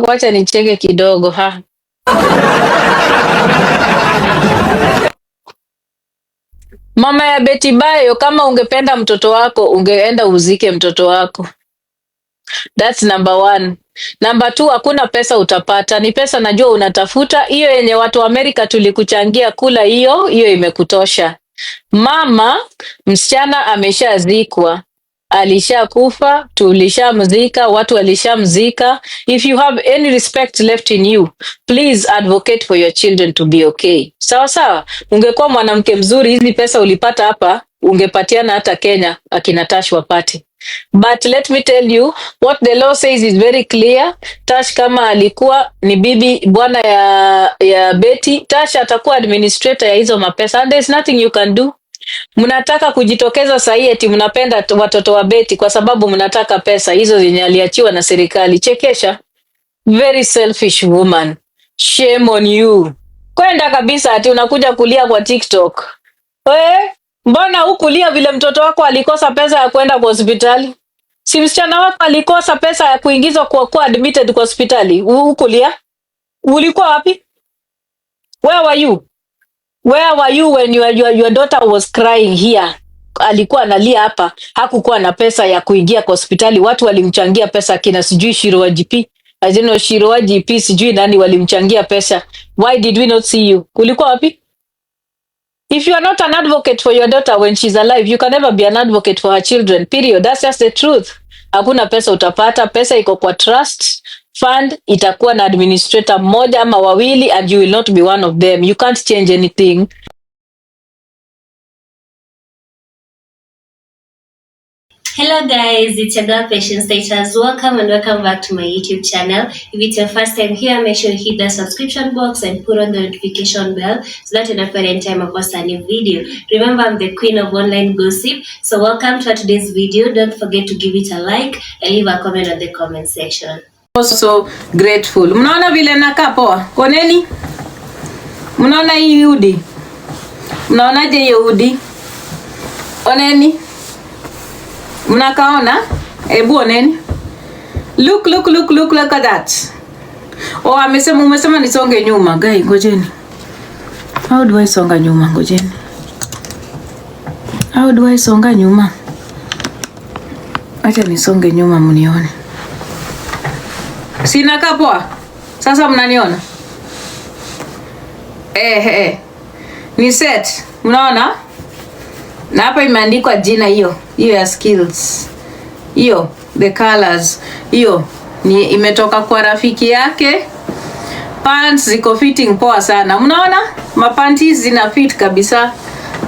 Wacha nicheke kidogo ha. Mama ya Betty Bayo, kama ungependa mtoto wako ungeenda uzike mtoto wako. That's number one. Number two, hakuna pesa utapata. Ni pesa najua unatafuta. Hiyo yenye watu wa Amerika tulikuchangia, kula hiyo imekutosha. Mama, msichana ameshazikwa. Alishakufa, tulishamzika, watu walishamzika. If you have any respect left in you, please advocate for your children to be okay. Sawa sawa. Ungekuwa mwanamke mzuri, hizi pesa ulipata hapa ungepatiana hata Kenya akina Tash wapate. But let me tell you what the law says is very clear. Tash kama alikuwa ni bibi bwana ya Betty, Tash atakuwa administrator ya hizo mapesa, and there's nothing you can do. Mnataka kujitokeza sahi eti mnapenda watoto wa Betty kwa sababu mnataka pesa hizo zenye aliachiwa na serikali. Chekesha. Very selfish woman. Shame on you. Kwenda kabisa ati unakuja kulia kwa TikTok. Mbona hukulia vile mtoto wako alikosa pesa ya kwenda kwa hospitali? Si msichana wako alikosa pesa ya kuingizwa kwa admitted kwa hospitali? Hukulia? Ulikuwa wapi? Where were you? Where were you when your daughter was crying here? Alikuwa analia hapa, hakukuwa na pesa ya kuingia kwa hospitali. Watu walimchangia pesa, kina sijui Shiro GP. Azino Shiro GP sijui nani walimchangia pesa. Why did we not see you? Ulikuwa wapi? If you are not an advocate for your daughter when she's alive, you can never be an advocate for her children, period. That's just the truth. Hakuna pesa utapata, pesa iko kwa trust fund, itakuwa na administrator mmoja ama wawili, and you will not be one of them. You can't change anything. Hello guys, it's your girl Patience Status. Welcome and welcome back to my YouTube channel. If it's your first time here, make sure you hit the subscription box and put on the notification bell so that you don't forget any time I post a new video. Remember, I'm the queen of online gossip. So welcome to today's video. Don't forget to give it a like and leave a comment on the comment section. So grateful. Mnaona vile nakaa poa? Koneni? Mnaona hii hoodie? Mnaonaje hiyo hoodie? Oneni? Mnakaona? Ebu oneni. Look at that. Oh, umesema nisonge nyuma. Guys, ngojeni. How do I songa nyuma? Ngojeni. How do I songa nyuma? Acha nisonge nyuma mnione. Sina kapoa. Sasa mnaniona? Ni set. Mnaona? Na hapa imeandikwa jina hiyo ya skills. Hiyo the colors. Hiyo ni imetoka kwa rafiki yake. Pants ziko fitting poa sana. Mnaona? Mapanties zina fit kabisa.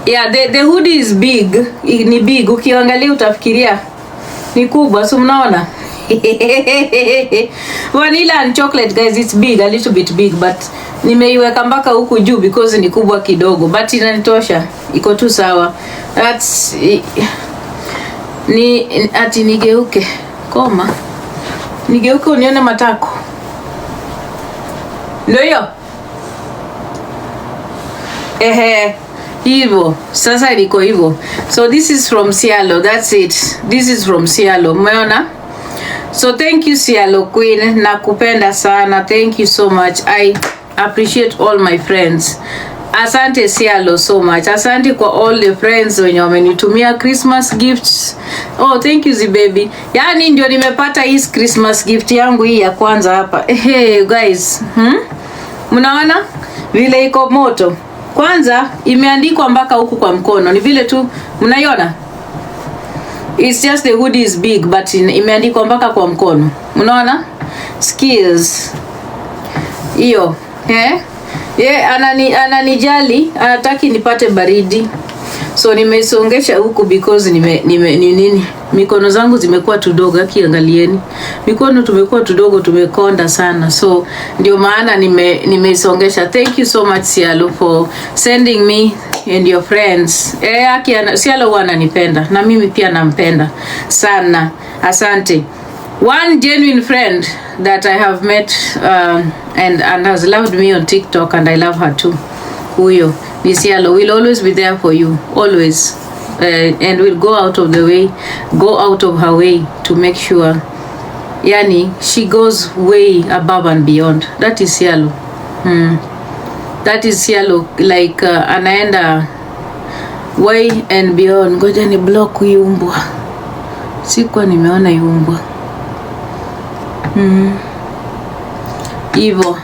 Yeah, the hoodie is big. Ni big. Ukiangalia utafikiria ni kubwa. So mnaona? Vanilla and chocolate guys, it's big, a little bit big, but nimeiweka mpaka huku juu because ni kubwa kidogo, but inanitosha, iko tu sawa. That's ni ati nigeuke koma, nigeuke unione matako, ndio hiyo hivyo sasa liko hivyo. So this is from Cielo, that's it. This is from Cielo, umeona? So thank you Cielo Queen, nakupenda sana. Thank you so much. I appreciate all my friends. Asante Cielo so much. Asante kwa all the friends wenye wamenitumia Christmas gifts. Oh, thank you baby. Yani ndio nimepata hii Christmas gift yangu hii ya kwanza hapa. Hey guys, mnaona vile iko moto? Kwanza imeandikwa mpaka huku kwa mkono. Ni vile tu mnaiona? It's just the hoodie is big, but imeandikwa mpaka kwa mkono. Unaona? Skills. Hiyo. Ananijali, anataki nipate baridi. So nimesongesha huku because nini? Mikono zangu zimekuwa tudogo, kiangalieni. Mikono tumekuwa tudogo, tumekonda sana. So ndio maana nimesongesha. Thank you so much Cielo for sending me and your friends. Cielo wananipenda na mimi pia nampenda sana. Asante. One genuine friend that I have met and has loved me on TikTok, and I love her too. Huyo ni Cielo, will always be there for you, always. And will go out of her way to make sure Yani she goes way above and beyond. That is Yalo. That is Yalo, like anaenda way and beyond. Ngoja ni block yumbwa. Sikuwa nimeona yumbwa. Hivyo.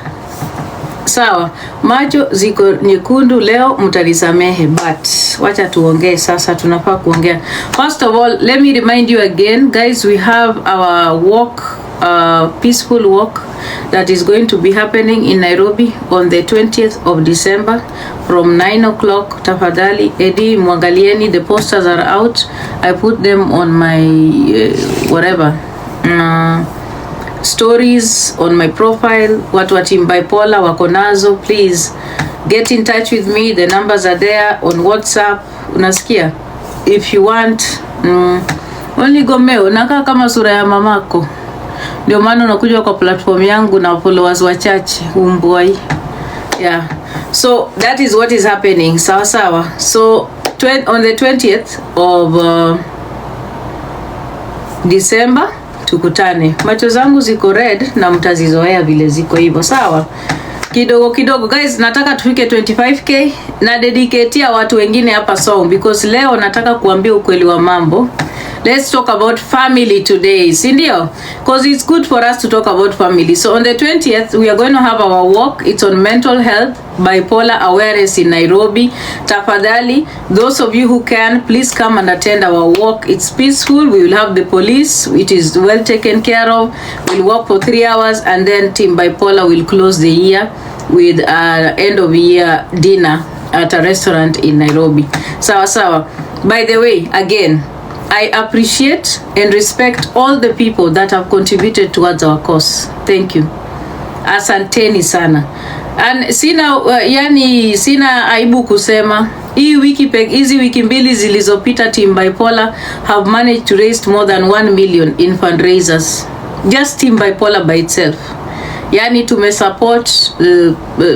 Sawa, macho ziko nyekundu leo, mtanisamehe, but wacha tuongee sasa, tunafaa kuongea. First of all, let me remind you again, guys, we have our walk, peaceful walk that is going to be happening in Nairobi on the 20th of December from 9 o'clock. Tafadhali, Eddie, mwangalieni, the posters are out. I put them on my whatever. Stories on my profile. Watu wa team bipolar wako nazo, please get in touch with me, the numbers are there on WhatsApp. Unasikia, if you want. Only Gomeo nakaa kama sura ya mamako, ndio maana unakuja kwa platform yangu na followers wachache umboi. Yeah, so that is what is happening. Sawa sawa. So on the 20th of December tukutane. Macho zangu ziko red na mtazizoea vile ziko hivyo. Sawa, kidogo kidogo guys, nataka tufike 25k na dedicate watu wengine hapa song, because leo nataka kuambia ukweli wa mambo. Let's talk about family today, si ndio? Because it's good for us to talk about family. So on the 20th we are going to have our walk. It's on mental health, bipolar awareness in Nairobi. Tafadhali, those of you who can, please come and attend our walk. It's peaceful. We will have the police. It is well taken care of. We'll walk for 3 hours and then team bipolar will close the year with end of year dinner at a restaurant in Nairobi. Sawa sawa. By the way, again, I appreciate and respect all the people that have contributed towards our cause. Thank you. Asanteni sana. And sina aibu kusema hizi wiki mbili zilizopita team bipolar have managed to raise more than 1 million in fundraisers. Just team bipolar by itself. Yani tumesupport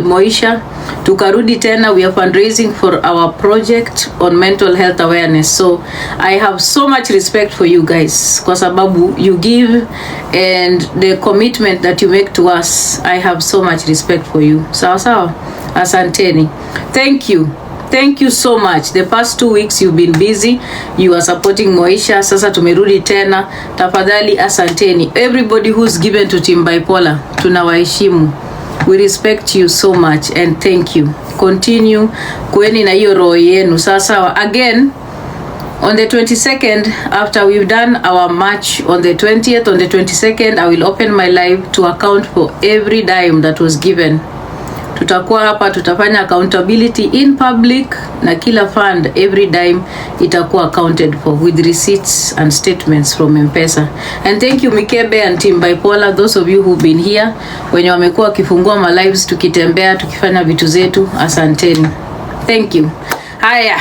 Moisha, tukarudi tena, we are fundraising for our project on mental health awareness. So I have so much respect for you guys kwa sababu you give and the commitment that you make to us. I have so much respect for you. Sawa sawa, asanteni. Thank you. Thank you so much. The past 2 weeks you've been busy. You are supporting Moisha. Sasa tumerudi tena. Tafadhali asanteni. Everybody who's given to team bipolar, tunawaheshimu. We respect you so much and thank you. Continue kueni na hiyo roho yenu. Sasa again on the 22nd, after we've done our march on the 20th, on the 22nd I will open my live to account for every dime that was given. Tutakuwa hapa, tutafanya accountability in public na kila fund, every dime itakuwa accounted for with receipts and statements from M-Pesa. And thank you Mikebe and team bipolar, those of you who've been here, wenye wamekuwa wakifungua ma lives, tukitembea, tukifanya vitu zetu, asanteni. Thank you. Haya.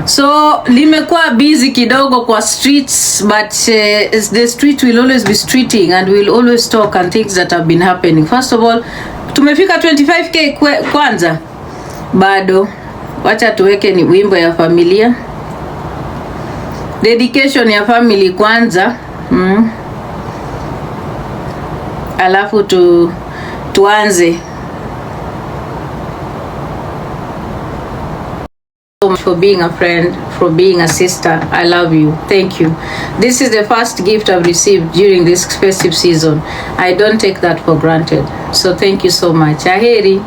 So limekuwa busy kidogo kwa streets, but the street will always be streeting and we'll always talk and things that have been happening. First of all, tumefika 25k kwanza? Bado. Wacha tuweke ni wimbo ya familia. Dedication ya family kwanza. Alafu tuanze. For being a friend, for being a sister. I love you. Thank you. This is the first gift I've received during this festive season. I don't take that for granted. So thank you so much. Aheri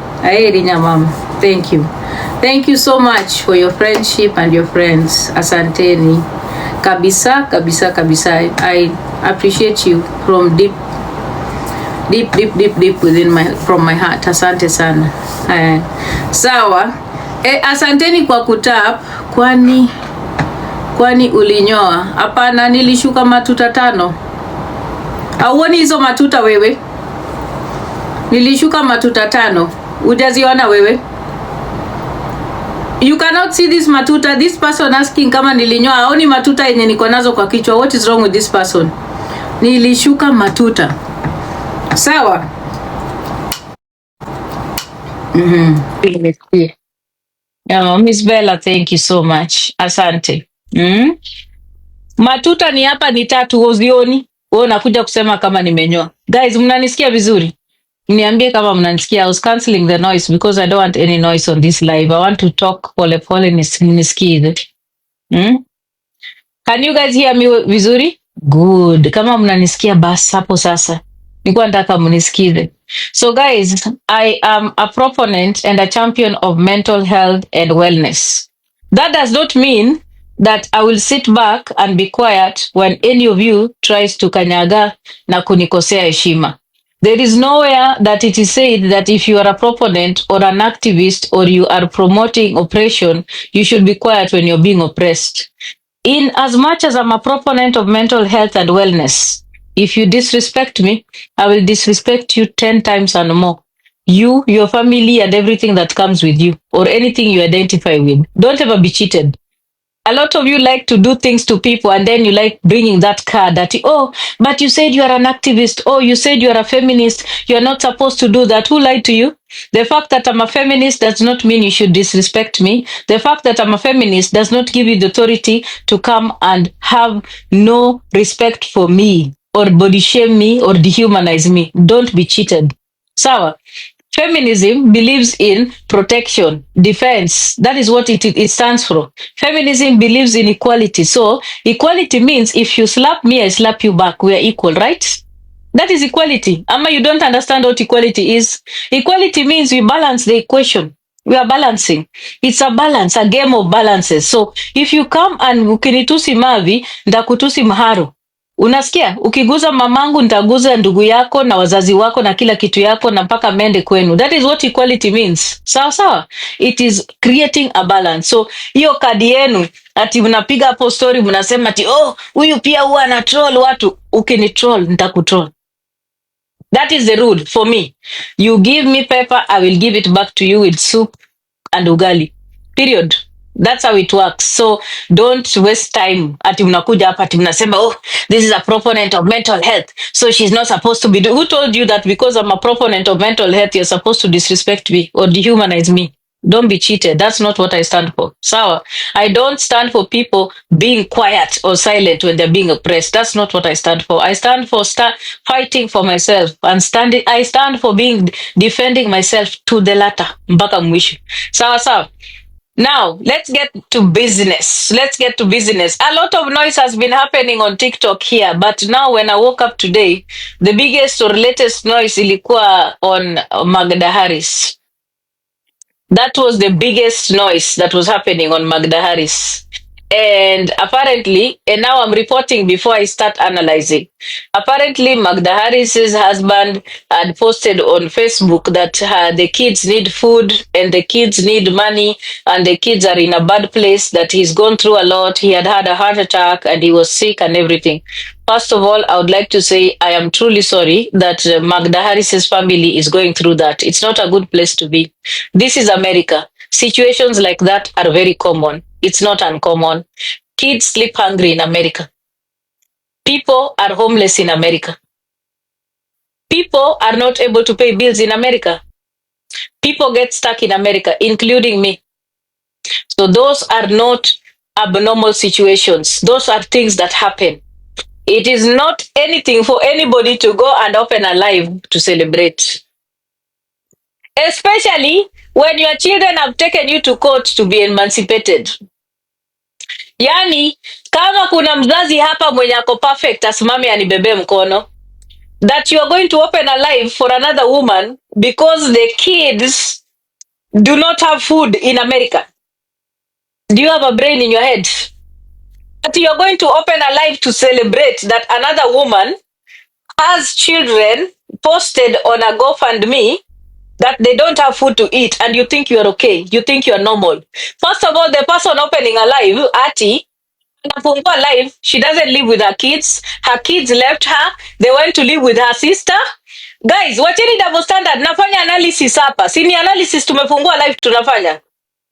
nyamama. Thank you. Thank you so much for your friendship and your friends. Asanteni. Kabisa, kabisa, kabisa. I appreciate you from deep within from my heart. Asante sana. Sawa. Asanteni kwa kutap. Kwani ulinyoa? Hapana, nilishuka matuta 5. Auoni hizo matuta wewe? Nilishuka matuta 5. Ujaziona wewe? You cannot see this matuta. This person asking kama nilinyoa. Aoni matuta yenye niko nazo kwa kichwa. What is wrong with this person? Nilishuka matuta. Sawa? Miss Bella, thank you so much. Asante. Matuta ni hapa ni 3 uzioni. Wewe unakuja kusema kama nimenyoa. Guys, mnanisikia vizuri? Niambie kama mnanisikia. I was cancelling the noise because I don't want any noise on this live. I want to talk pole pole nisikie. Can you guys hear me vizuri? Good. Kama mnanisikia basi hapo sasa. Nilikuwa nataka mnisikize. So guys, I am a proponent and a champion of mental health and wellness. That does not mean that I will sit back and be quiet when any of you tries to kanyaga na kunikosea heshima. There is nowhere that it is said that if you are a proponent or an activist or you are promoting oppression, you should be quiet when you're being oppressed. In as much as I'm a proponent of mental health and wellness, if you disrespect me, I will disrespect you 10 times and more. You, your family, and everything that comes with you, or anything you identify with. Don't ever be cheated. A lot of you like to do things to people and then you like bringing that card that, oh, but you said you are an activist. Oh, you said you are a feminist. You're not supposed to do that. Who lied to you? The fact that I'm a feminist does not mean you should disrespect me. The fact that I'm a feminist does not give you the authority to come and have no respect for me or body shame me or dehumanize me. Don't be cheated. Sawa. Feminism believes in protection, defense. That is what it stands for. Feminism believes in equality. So equality means if you slap me, I slap you back. We are equal, right? That is equality. Ama, you don't understand what equality is. Equality means we balance the equation. We are balancing. It's a balance, a game of balances. So if you come and ukinitusi Mavi, ndakutusi Mharo. Unasikia? Ukiguza mamangu nitaguza ndugu yako na wazazi wako na kila kitu yako na mpaka mende kwenu. That is what equality means. Sawa sawa. It is creating a balance. So hiyo kadi yenu ati mnapiga hapo story mnasema ati oh, huyu pia huwa ana troll watu. Ukinitroll nitakutroll. That is the rule for me. You give me pepper, I will give it back to you with soup and ugali. Period. That's how it works. So don't waste time. Ati mnakuja hapa ati mnasema, oh, this is a proponent of mental health, so she's not supposed to be who told you that because I'm a proponent of mental health you're supposed to disrespect me or dehumanize me? Don't be cheated. That's not what I stand for. Sawa. I don't stand for people being quiet or silent when they're being oppressed. That's not what I stand for. I stand for fighting for myself and I stand for defending myself to the latter. Mpaka mwisho. Sawa sawa. Now, let's get to business. Let's get to business. A lot of noise has been happening on TikTok here, but now when I woke up today, the biggest or latest noise ilikuwa on Kanyari'S. That was the biggest noise that was happening on Kanyari'S. And apparently, and now I'm reporting before I start analyzing. Apparently, Kanyari'S husband had posted on Facebook that the kids need food and the kids need money and the kids are in a bad place, that he's gone through a lot. He had a heart attack and he was sick and everything. First of all, I would like to say I am truly sorry that Kanyari'S family is going through that. It's not a good place to be. This is America. Situations like that are very common. It's not uncommon. Kids sleep hungry in America. People are homeless in America. People are not able to pay bills in America. People get stuck in America, including me. So those are not abnormal situations. Those are things that happen. It is not anything for anybody to go and open a live to celebrate. Especially when your children have taken you to court to be emancipated. Yani, kama kuna mzazi hapa mwenye ako perfect asimame anibebe mkono, that you are going to open a live for another woman because the kids do not have food in America. Do you have a brain in your head? That you are going to open a live to celebrate that another woman has children posted on a GoFundMe that they don't have food to eat and you think you are okay. You think you are normal. First of all, the person opening a live, Ati, live, she doesn't live with her kids. Her kids left her. They went to live with her sister. Guys, wacheni double standard. Nafanya analysis hapa. Sini analysis tumefungua live tunafanya.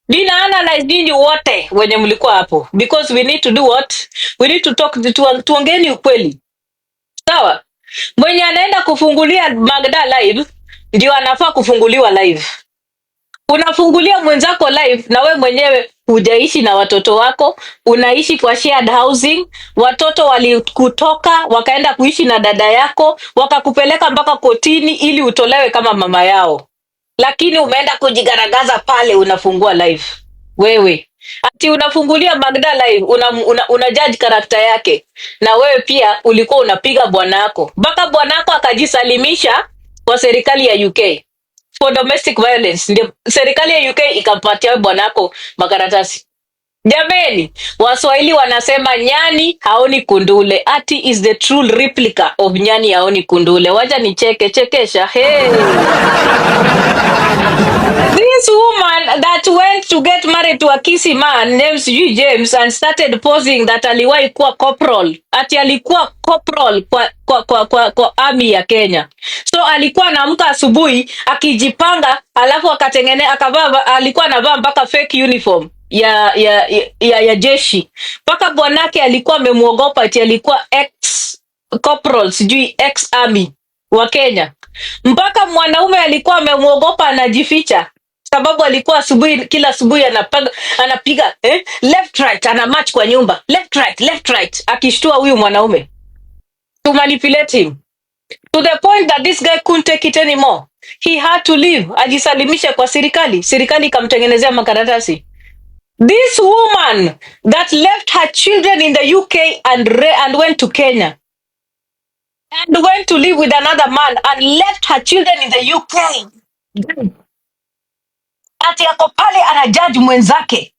Dina analyze nini wote wenye mlikuwa hapo. Because we need to do what? We need to talk, tuongeni ukweli. Sawa? Mwenye anaenda kufungulia Magda live, ndio anafaa kufunguliwa live. Unafungulia mwenzako live na we mwenyewe hujaishi na watoto wako, unaishi kwa shared housing. Watoto walikutoka wakaenda kuishi na dada yako, wakakupeleka mpaka kotini ili utolewe kama mama yao, lakini umeenda kujigaragaza pale, unafungua live wewe, ati unafungulia Magda live, una judge karakta yake, na wewe pia ulikuwa unapiga bwanako mpaka bwanako akajisalimisha kwa serikali ya UK for domestic violence. Ndio serikali ya UK ikampatia bwanako makaratasi. Jameni, Waswahili wanasema nyani haoni kundule, ati is the true replica of nyani haoni kundule. Wacha nicheke chekesha. Hey. This woman that went to get married to a kisi man named James and started posing that aliwahi kuwa corporal. Ati alikuwa corporal kwa army ya Kenya. So alikuwa anaamka asubuhi akijipanga, alafu akavaa, alikuwa anavaa mpaka fake uniform ya jeshi. Mpaka bwanake alikuwa amemuogopa, ati alikuwa ex corporal, sijui ex army wa Kenya. Mpaka mwanaume alikuwa amemuogopa, anajificha sababu alikuwa kila asubuhi anapiga left right, ana match kwa nyumba left right, akishtua huyu mwanaume to manipulate him to the point that this guy couldn't take it anymore. He had to leave, ajisalimisha kwa serikali ikamtengenezea makaratasi. This woman that left her children in the UK and went to Kenya and went to live with another man and left her children in the UK. Ati ako pale anajaji mwenzake,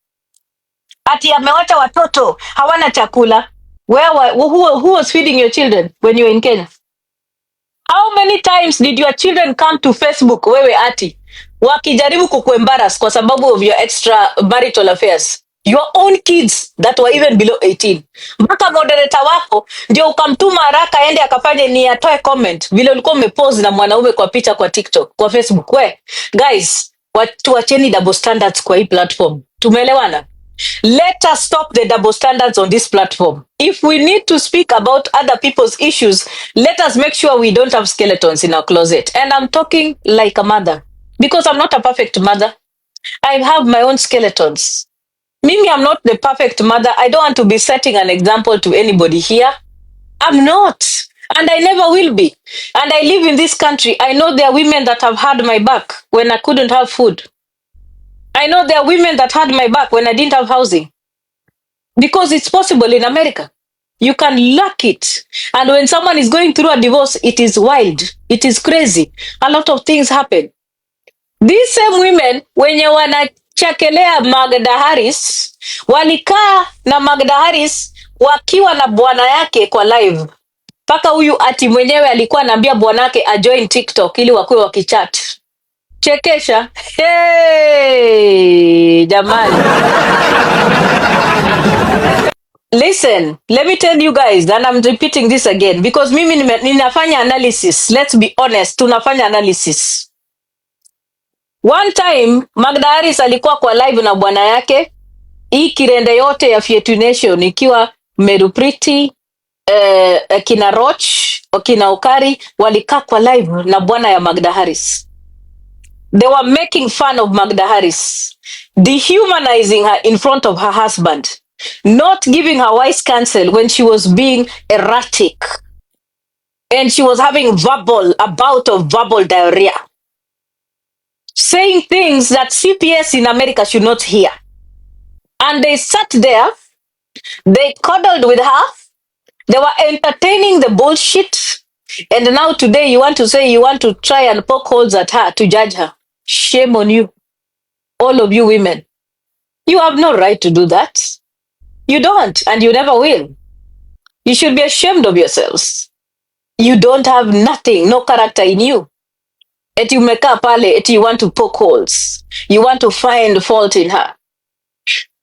ati amewacha watoto hawana chakula. Who was feeding your children when you were in Kenya? How many times did your children come to Facebook, wewe ati wakijaribu kukuembarrass kwa sababu of your extra marital affairs? Your own kids that were even below 18. Mpaka moderator wako ndio ukamtuma haraka ende akafanye ni atoe comment vile ulikuwa umepose na mwanaume kwa picha kwa TikTok, kwa Facebook. Guys, tuacheni double standards kwa hii platform. Tumeelewana? Let us stop the double standards on this platform. If we need to speak about other people's issues, let us make sure we don't have skeletons in our closet. And I'm talking like a mother, because I'm not a perfect mother. I have my own skeletons. Mimi, I'm not the perfect mother. I don't want to be setting an example to anybody here. I'm not. And I never will be. And I live in this country. I know there are women that have had my back when I couldn't have food. I know there are women that had my back when I didn't have housing. Because it's possible in America. You can lack it. And when someone is going through a divorce, it is wild. It is crazy. A lot of things happen. These same women, wenye wanachekelea Kanyari'S, walikaa na Kanyari'S wakiwa na bwana yake kwa live. Paka huyu ati mwenyewe alikuwa anaambia bwanake ajoin TikTok ili wakuwe wakichat. Chekesha. Hey, jamani. Listen, let me tell you guys, and I'm repeating this again, because mimi ninafanya analysis. Let's be honest, tunafanya analysis. One time, Kanyari'S alikuwa kwa live na bwana yake. Hii kirende yote ya Fietu Nation, ikiwa Meru Pretty, kina Roch, kina Ukari, walikaa kwa live na bwana ya Kanyari'S. They were making fun of Kanyari'S, dehumanizing her in front of her husband, not giving her wise counsel when she was being erratic and she was having a bout of verbal diarrhea, saying things that CPS in America should not hear. And they sat there, they cuddled with her, they were entertaining the bullshit, and now today you want to say you want to try and poke holes at her to judge her. Shame on you. All of you women. You have no right to do that. You don't, and you never will. You should be ashamed of yourselves. You don't have nothing, no character in you. Eti umekaa pale, eti you want to poke holes. You want to find fault in her.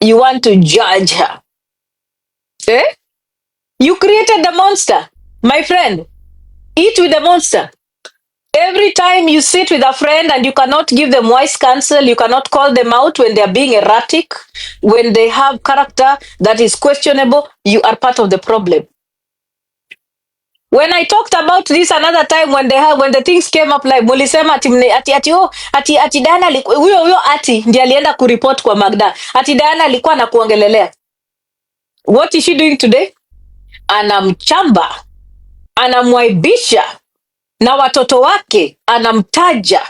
You want to judge her. You created the monster, my friend. Eat with the monster. Every time you sit with a friend and you cannot give them wise counsel, you cannot call them out when they are being erratic, when they have character that is questionable, you are part of the problem. When I talked about this another time when the things came up like mulisema ati Diana huyo ati ndiye alienda kuripoti kwa Magda. Ati Diana alikuwa na kuongelelea. What is she doing today? Anamchamba, anamwaibisha na watoto wake, anamtaja,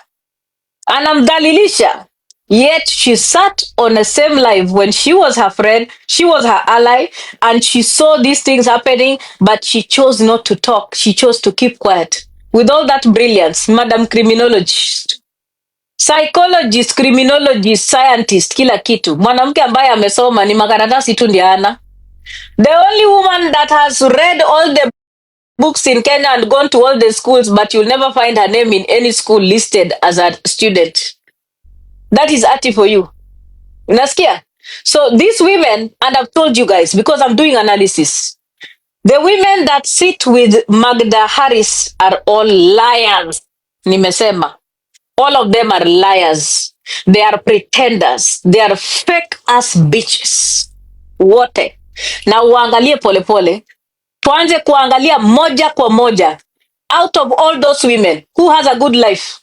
anamdhalilisha. Yet she sat on the same live when she was her friend, she was her ally, and she saw these things happening, but she chose not to talk. She chose to keep quiet. With all that brilliance, Madam Criminologist, psychologist, criminologist, scientist, kila kitu. Mwanamke ambaye amesoma ni makaratasi tu ndiye ana. The only woman that has read all the books in Kenya and gone to all the schools, but you'll never find her name in any school listed as a student. That is Ati for you. Unasikia? So these women, and I've told you guys, because I'm doing analysis, the women that sit with Magda Harris are all liars. Nimesema. All of them are liars. They are pretenders. They are fake ass bitches. Wote. Na uangalie polepole. Tuanze kuangalia moja kwa moja. Out of all those women, who has a good life?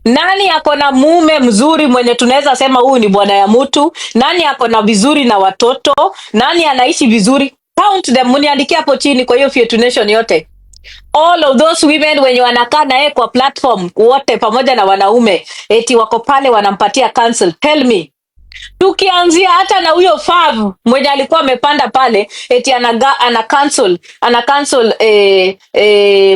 Nani ako na mume mzuri mwenye tunaweza sema huyu ni bwana ya mtu? Nani ako na vizuri na watoto? Nani anaishi vizuri? Count them, muniandikia hapo chini kwa hiyo Fietu Nation yote. All of those women wenye wanakaa naye kwa platform wote pamoja na wanaume eti wako pale wanampatia cancel. Tell me. Tukianzia hata na huyo Fav mwenye alikuwa amepanda pale eti ana cancel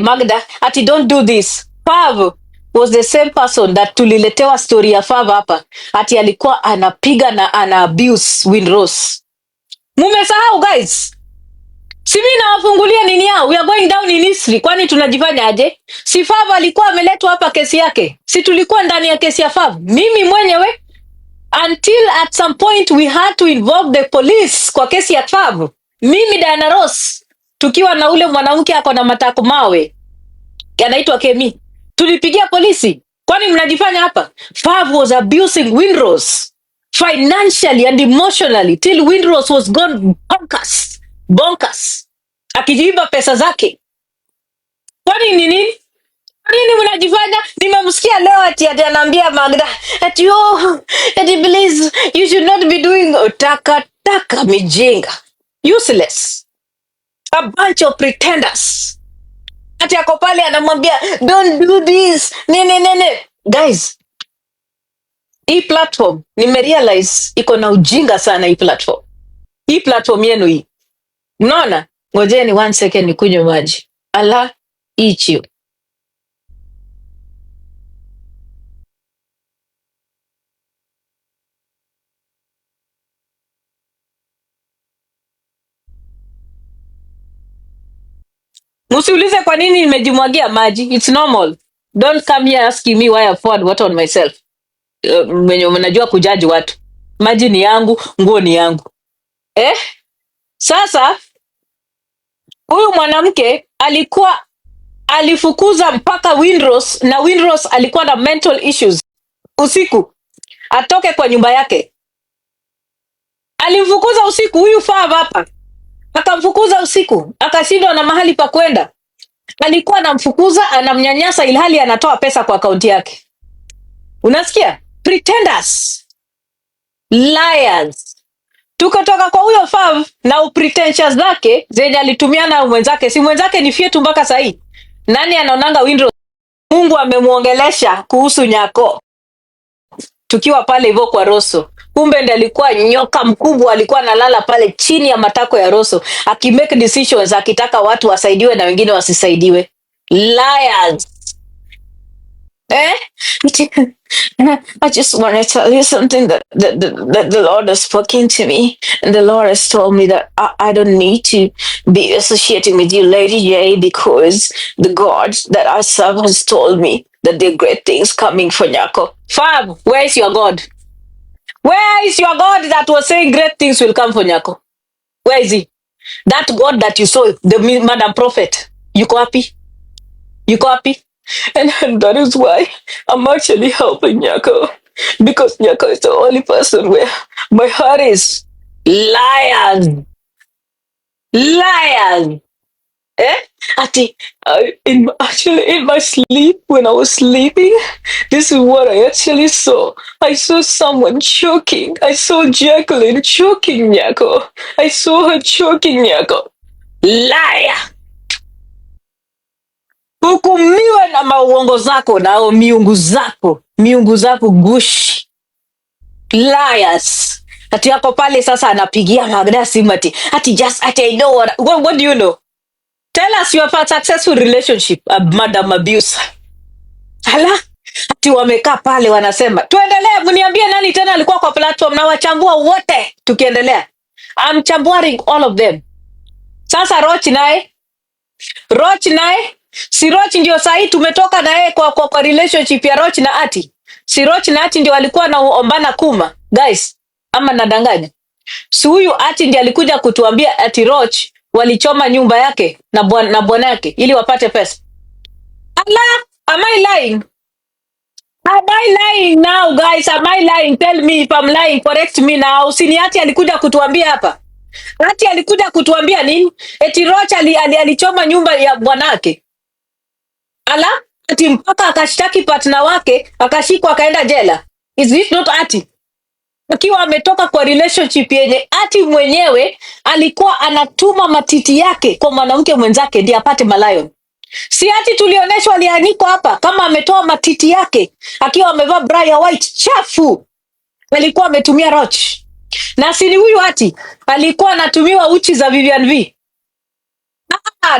Magda ati don't do this. Fav was the same person that tuliletewa story ya Fav hapa ati alikuwa anapiga na ana abuse Winrose. Mumesahau guys? Si mimi nawafungulia nini yao? We are going down in history. Kwani tunajifanya aje? Si Fav alikuwa ameletwa hapa kesi yake. Si tulikuwa ndani ya kesi ya Fav. Mimi mwenyewe until at some point we had to involve the police kwa kesi ya Fav. Mimi Diana Ross tukiwa na ule mwanamke ako na matako mawe anaitwa Kemi. Tulipigia polisi. Kwani mnajifanya hapa? Fav was abusing Winrose financially and emotionally till Winrose was gone bonkers. Akijiiba pesa zake. Kwani ni nini? Nini mnajifanya? Nimemsikia leo ati anaambia Magda ati ati please you should not be doing taka mijinga. Useless. A bunch of pretenders. Ati ako pale anamwambia don't do this. Nene. Guys, hii platform nimerealize iko na ujinga sana hii platform. Hii platform yenu hii. Unaona? Ngojeni 1 second nikunywe maji. Allah eat you. Musiulize kwa nini nimejimwagia maji. It's normal. Don't come here asking me why I poured water on myself. Mwenye mnajua kujaji watu. Maji ni yangu, nguo ni yangu. Sasa huyu mwanamke alifukuza mpaka Winrose na Winrose alikuwa na mental issues. Usiku atoke kwa nyumba yake. Alimfukuza usiku huyu Fav hapa. Akamfukuza usiku, akashindwa na mahali pa kwenda. Alikuwa anamfukuza, anamnyanyasa ilhali anatoa pesa kwa akaunti yake. Unasikia? Pretenders. Liars. Tukatoka kwa huyo Fav na pretentious zake zenye alitumiana mwenzake. Si mwenzake ni Fietu mpaka sahi. Nani anaonanga Winrose? Mungu amemuongelesha kuhusu Nyako. Tukiwa pale hivyo kwa Rosso. Kumbe ndiye alikuwa nyoka mkubwa, alikuwa analala pale chini ya matako ya Rosso, akimake decisions, akitaka watu wasaidiwe na wengine wasisaidiwe. Liars. I just want to tell you something that the Lord has spoken to me, and the Lord has told me that I don't need to be associating with you, Lady J, because the God that I serve has told me that there are great things coming for Nyako. Fab, where is your God? Where is your God that was saying great things will come for Nyako? Where is he? That God that you saw, the Madam Prophet. Yuko happy? Yuko happy? And that is why I'm actually helping Nyako. Because Nyako is the only person where my heart is. Liars. Liars. Eh? Ati, actually in my sleep, when I was sleeping, this is what I actually saw. I saw someone choking. I saw Jacqueline choking Nyako. I saw her choking Nyako. Liar! Hukumiwe na mauongo zako nao miungu zako gushi. Liars. Ati yako pale sasa anapigia Magda simu ati I know what do you know? Tell us your successful relationship, madam abuser. Hala, ati wamekaa pale wanasema, tuendelee, mniambie nani tena alikuwa kwa platform na wachambua wote tukiendelea. I'm chambuaring all of them. Sasa Roach naye, si Roach ndio sahi tumetoka naye kwa relationship ya Roach na Ati. Si Roach na Ati ndio walikuwa na ombana kuma. Guys, ama nadanganya. Si huyu Ati ndiye alikuja kutuambia ati Roach walichoma nyumba yake na bwana yake ili wapate pesa. Allah, am I lying? Am I lying now, guys? Am I lying? Tell me if I'm lying. Correct me now. Sini Ati alikuja kutuambia hapa. Ati alikuja kutuambia nini? Eti Roach alichoma nyumba ya bwanake. Ala, ati mpaka akashtaki partner wake, akashikwa akaenda jela. Is this not Ati? Akiwa ametoka kwa relationship yenye Ati mwenyewe alikuwa anatuma matiti yake kwa mwanamke mwenzake ndiye apate malayon. Si Ati tulioneshwa alianikwa hapa kama ametoa matiti yake akiwa amevaa bra ya white chafu. Alikuwa ametumia Roach. Na si ni huyu Ati alikuwa anatumiwa uchi za Vivian V.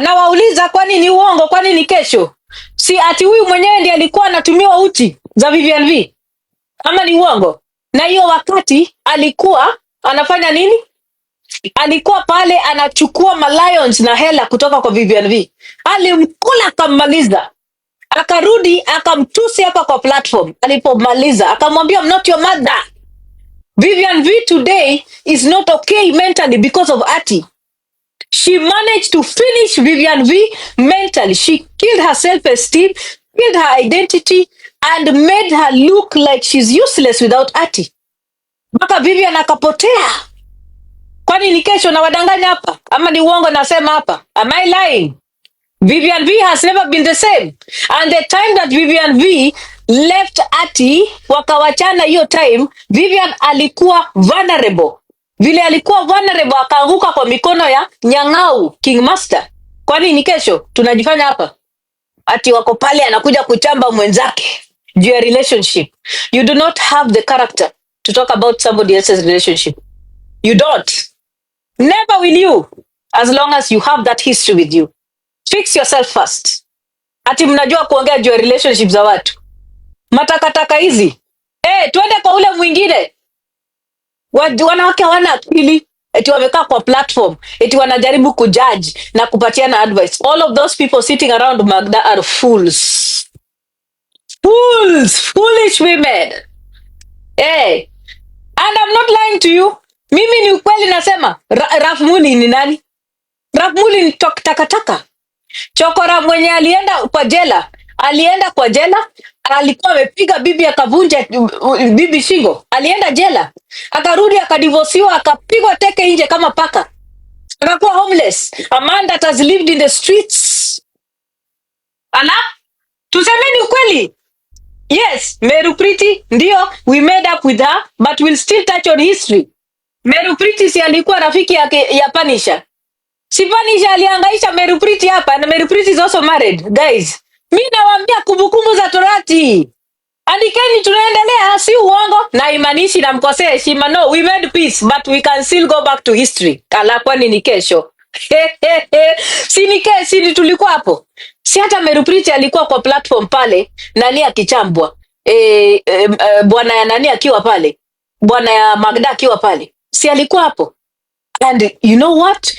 Na wauliza kwani ni uongo, kwani ni kesho? Si Ati huyu mwenyewe ndiye alikuwa anatumiwa uchi za Vivian V. Ama ni uongo? Na hiyo wakati alikuwa anafanya nini? Alikuwa pale anachukua malions na hela kutoka kwa Vivian V. Alimkula akammaliza. Akarudi akamtusi hapa kwa platform. Alipomaliza akamwambia I'm not your mother. Vivian V today is not okay mentally because of Ati. She managed to finish Vivian V mentally. She killed her self-esteem, killed her identity, and made her look like she's useless without Ati. Mpaka Vivian akapotea. Kwani ni kesho na wadanganya hapa? Ama ni uongo nasema hapa? Am I lying? Vivian V has never been the same. And the time that Vivian V left Ati, wakawachana hiyo time, Vivian alikuwa vulnerable. Vile alikuwa vulnerable akaanguka kwa mikono ya Nyang'au, King Master. Kwani ni kesho? Tunajifanya hapa. Ati wako pale anakuja kuchamba mwenzake. Your relationship. You do not have the character to talk about somebody else's relationship. You don't. Never will you. As long as you have that history with you. Fix yourself first. Ati mnajua kuongea juu ya relationship za watu. Matakataka hizi. Tuende kwa ule mwingine. Wanawake hawana akili. Eti wamekaa kwa platform. Eti wanajaribu kujudge na kupatiana advice. All of those people sitting around Magda are fools. Fools. Foolish women. And I'm not lying to you. Mimi ni ukweli nasema. Raf Muli ni nani? Raf Muli ni takataka. Chokora mwenye alienda kwa jela, alikuwa amepiga bibi akavunja bibi shingo, alienda jela, akarudi akadivosiwa, akapigwa teke nje kama paka, akakuwa homeless, a man that has lived in the streets. Tusemeni ukweli. Yes, Meru Priti, ndio, we made up with her, but we'll still touch on history. Meru Priti si alikuwa rafiki yake ya Panisha. Si Panisha aliangaisha Meru Priti hapa, na Meru Priti is also married. Guys, mimi nawaambia kumbukumbu za Torati. Andikeni, tunaendelea, si uongo. Na imanishi na mkosea heshima. No, we made peace, but we can still go back to history. Kwani ni kesho. Si ni tulikuwa hapo. Si hata Meru Priti alikuwa kwa platform pale, nani akichambwa. Bwana ya nani akiwa pale. Bwana ya Magda akiwa pale. Si alikuwa hapo. And you know what?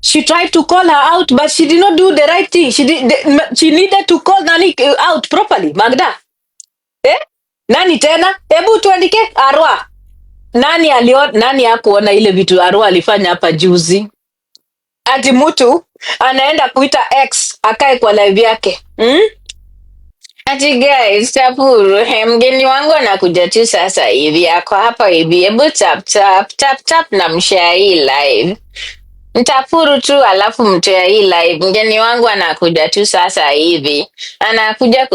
She tried to call her out, but she did not do the right thing. She needed to call Nani out properly. Magda. Nani tena? Hebu tuandike Arwa. Nani hakuona ile vitu Arwa alifanya hapa juzi? Ati mtu anaenda kuita X akae kwa live yake. Ati guys, Tapuru, mgeni wangu anakuja tu sasa hivi, ako hapa hivi. Hebu tap na mshare hii live. Mtafuru tu alafu mtoe hii live. Mgeni wangu anakuja tu sasa hivi. Anakuja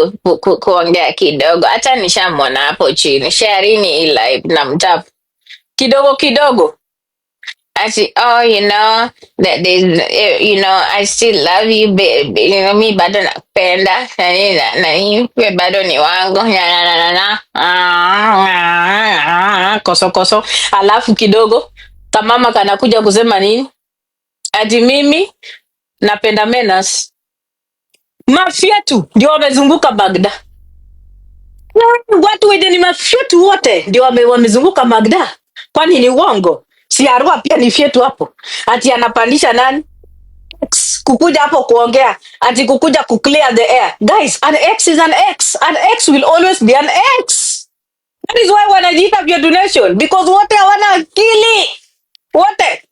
kuongea kidogo. Hata nishamwona hapo chini. Sharini hii live na mtafu. Kidogo kidogo. Ati, oh, that I still love you, baby. Mi bado nakupenda. We bado ni wangu. Koso koso. Alafu kidogo. Kamama kanakuja kusema nini? Ati mimi napenda menas. Mafyetu ndio wamezunguka Bagda. Watu wenye ni mafyetu wote ndio wamezunguka Bagda. Kwani ni uongo? Si Arua pia ni fyetu hapo. Ati anapandisha nani? X kukuja hapo kuongea. Ati kukuja clear the air. Guys, an X is an X. An X will always be an X. That is why wanajiita vyetu nation. Because wote hawana akili. Wote.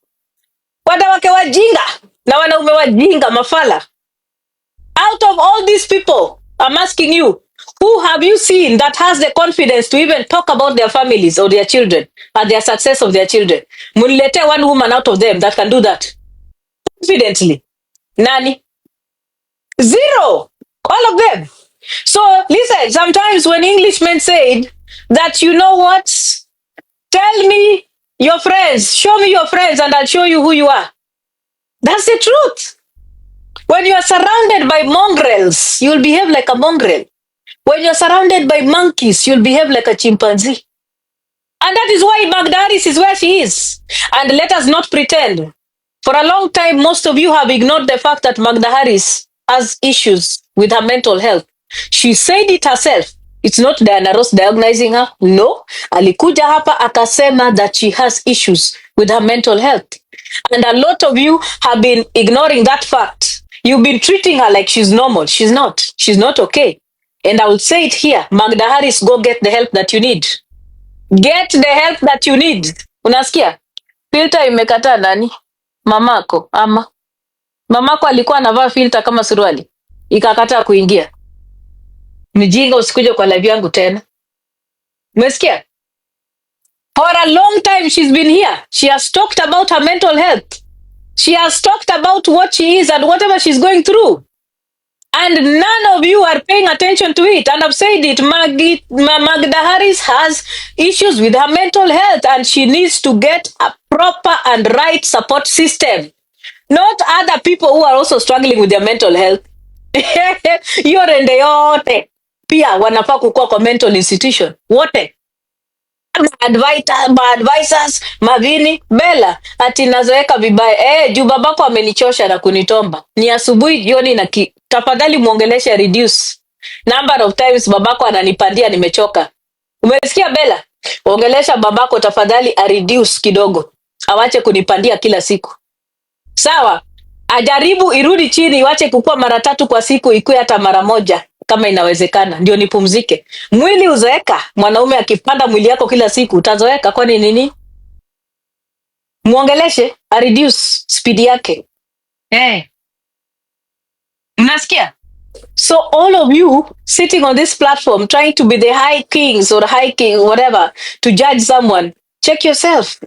Wanawake wajinga. Na wanaume wajinga mafala. Out of all these people, I'm asking you, who have you seen that has the confidence to even talk about their families or their children and their success of their children? Mulilete one woman out of them that can do that confidently. Nani? Zero. All of them. So listen, sometimes when Englishmen said that, you know what? Tell me your friends, show me your friends and I'll show you who you are. That's the truth. When you are surrounded by mongrels, you'll behave like a mongrel. When you're surrounded by monkeys, you'll behave like a chimpanzee. And that is why Kanyari'S is where she is. And let us not pretend. For a long time, most of you have ignored the fact that Kanyari'S has issues with her mental health. She said it herself. It's not Diana Ross diagnosing her. No. Alikuja hapa akasema that she has issues with her mental health. And a lot of you have been ignoring that fact. You've been treating her like she's normal. She's not. She's not okay. And I will say it here. Kanyari'S, go get the help that you need. Get the help that you need. Unasikia? Filter imekataa nani? Mamako ama? Mamako alikuwa anavaa filter kama suruali. Ikakataa kuingia. Mjinga usikuje kwa live yangu tena. Umesikia? For a long time she's been here. She has talked about her mental health. She has talked about what she is and whatever she's going through. And none of you are paying attention to it. And I've said it, Kanyari'S has issues with her mental health and she needs to get a proper and right support system. Not other people who are also struggling with their mental health. Yorende yote. Pia wanafaa kukua kwa mental institution. Wote. Advisors, Mavini, Bella, ati nazoeka vibaya. Juu babako amenichosha na kunitomba. Ni asubuhi jioni na tafadhali muongeleshe reduce. Number of times babako ananipandia nimechoka. Umesikia Bella? Ongelesha babako tafadhali a reduce kidogo. Awache kunipandia kila siku. Sawa? Ajaribu irudi chini, iwache kukua mara 3 kwa siku, ikue hata mara 1 kama inawezekana. Ndio nipumzike. Mwili uzoeka. Mwanaume akipanda mwili yako kila siku utazoeka, kwani nini? Muongeleshe a reduce speed yake. Mnasikia? So all of you sitting on this platform trying to be the high kings or high king, whatever, to judge someone, check yourself.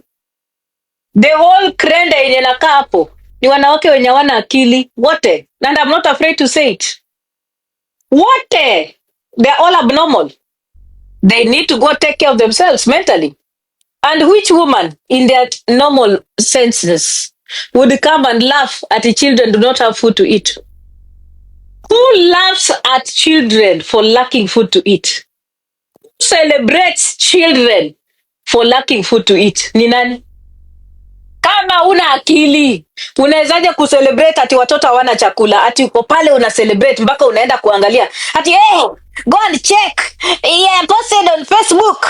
The whole krende yenye nakaa hapo ni wanawake wenye wana akili wote. And I'm not afraid to say it. Wote. They're all abnormal. They need to go take care of themselves mentally. And which woman in their normal senses would come and laugh at the children do not have food to eat? Who laughs at children for lacking food to eat? Who celebrates children for lacking food to eat? Ni nani? Kama una akili, unawezaje kucelebrate ati watoto hawana chakula? Ati uko pale una celebrate mpaka unaenda kuangalia. Ati go and check. Yeah, posted on Facebook.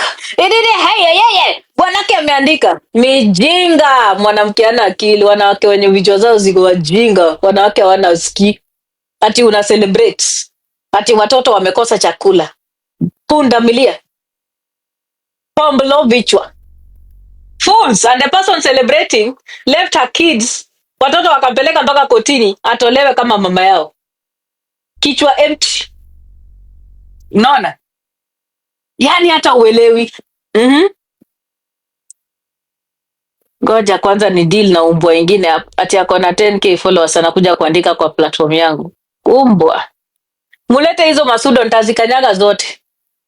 Bwanake ameandika. Mijinga, mwanamke ana akili, wanawake wenye vichwa zao ziko wajinga, wanawake hawana usikii. Ati una celebrate. Ati watoto wamekosa chakula. Punda milia. Pomblo vichwa. Fools, and the person celebrating left her kids. Watoto wakampeleka mpaka kotini atolewe kama mama yao. Kichwa empty. Unaona? Yani hata uelewi. Ngoja kwanza ni deal na umbwa ingine ati ako na 10k followers anakuja kuandika kwa platform yangu. Umbwa. Mulete hizo masudo nitazikanyaga zote.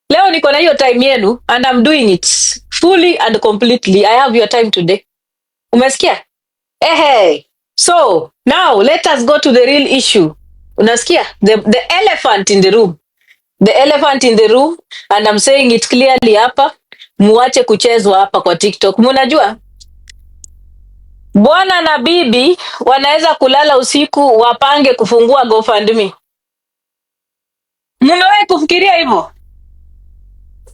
Leo niko na hiyo time yenu and I'm doing it fully and completely. I have your time today. Umesikia? Ehe. So, now let us go to the real issue. Unasikia? The elephant in the room. The elephant in the room, and I'm saying it clearly hapa. Muache kuchezwa hapa kwa TikTok. Munajua? Bwana na bibi wanaweza kulala usiku wapange kufungua GoFundMe. Mmewahi kufikiria hivyo?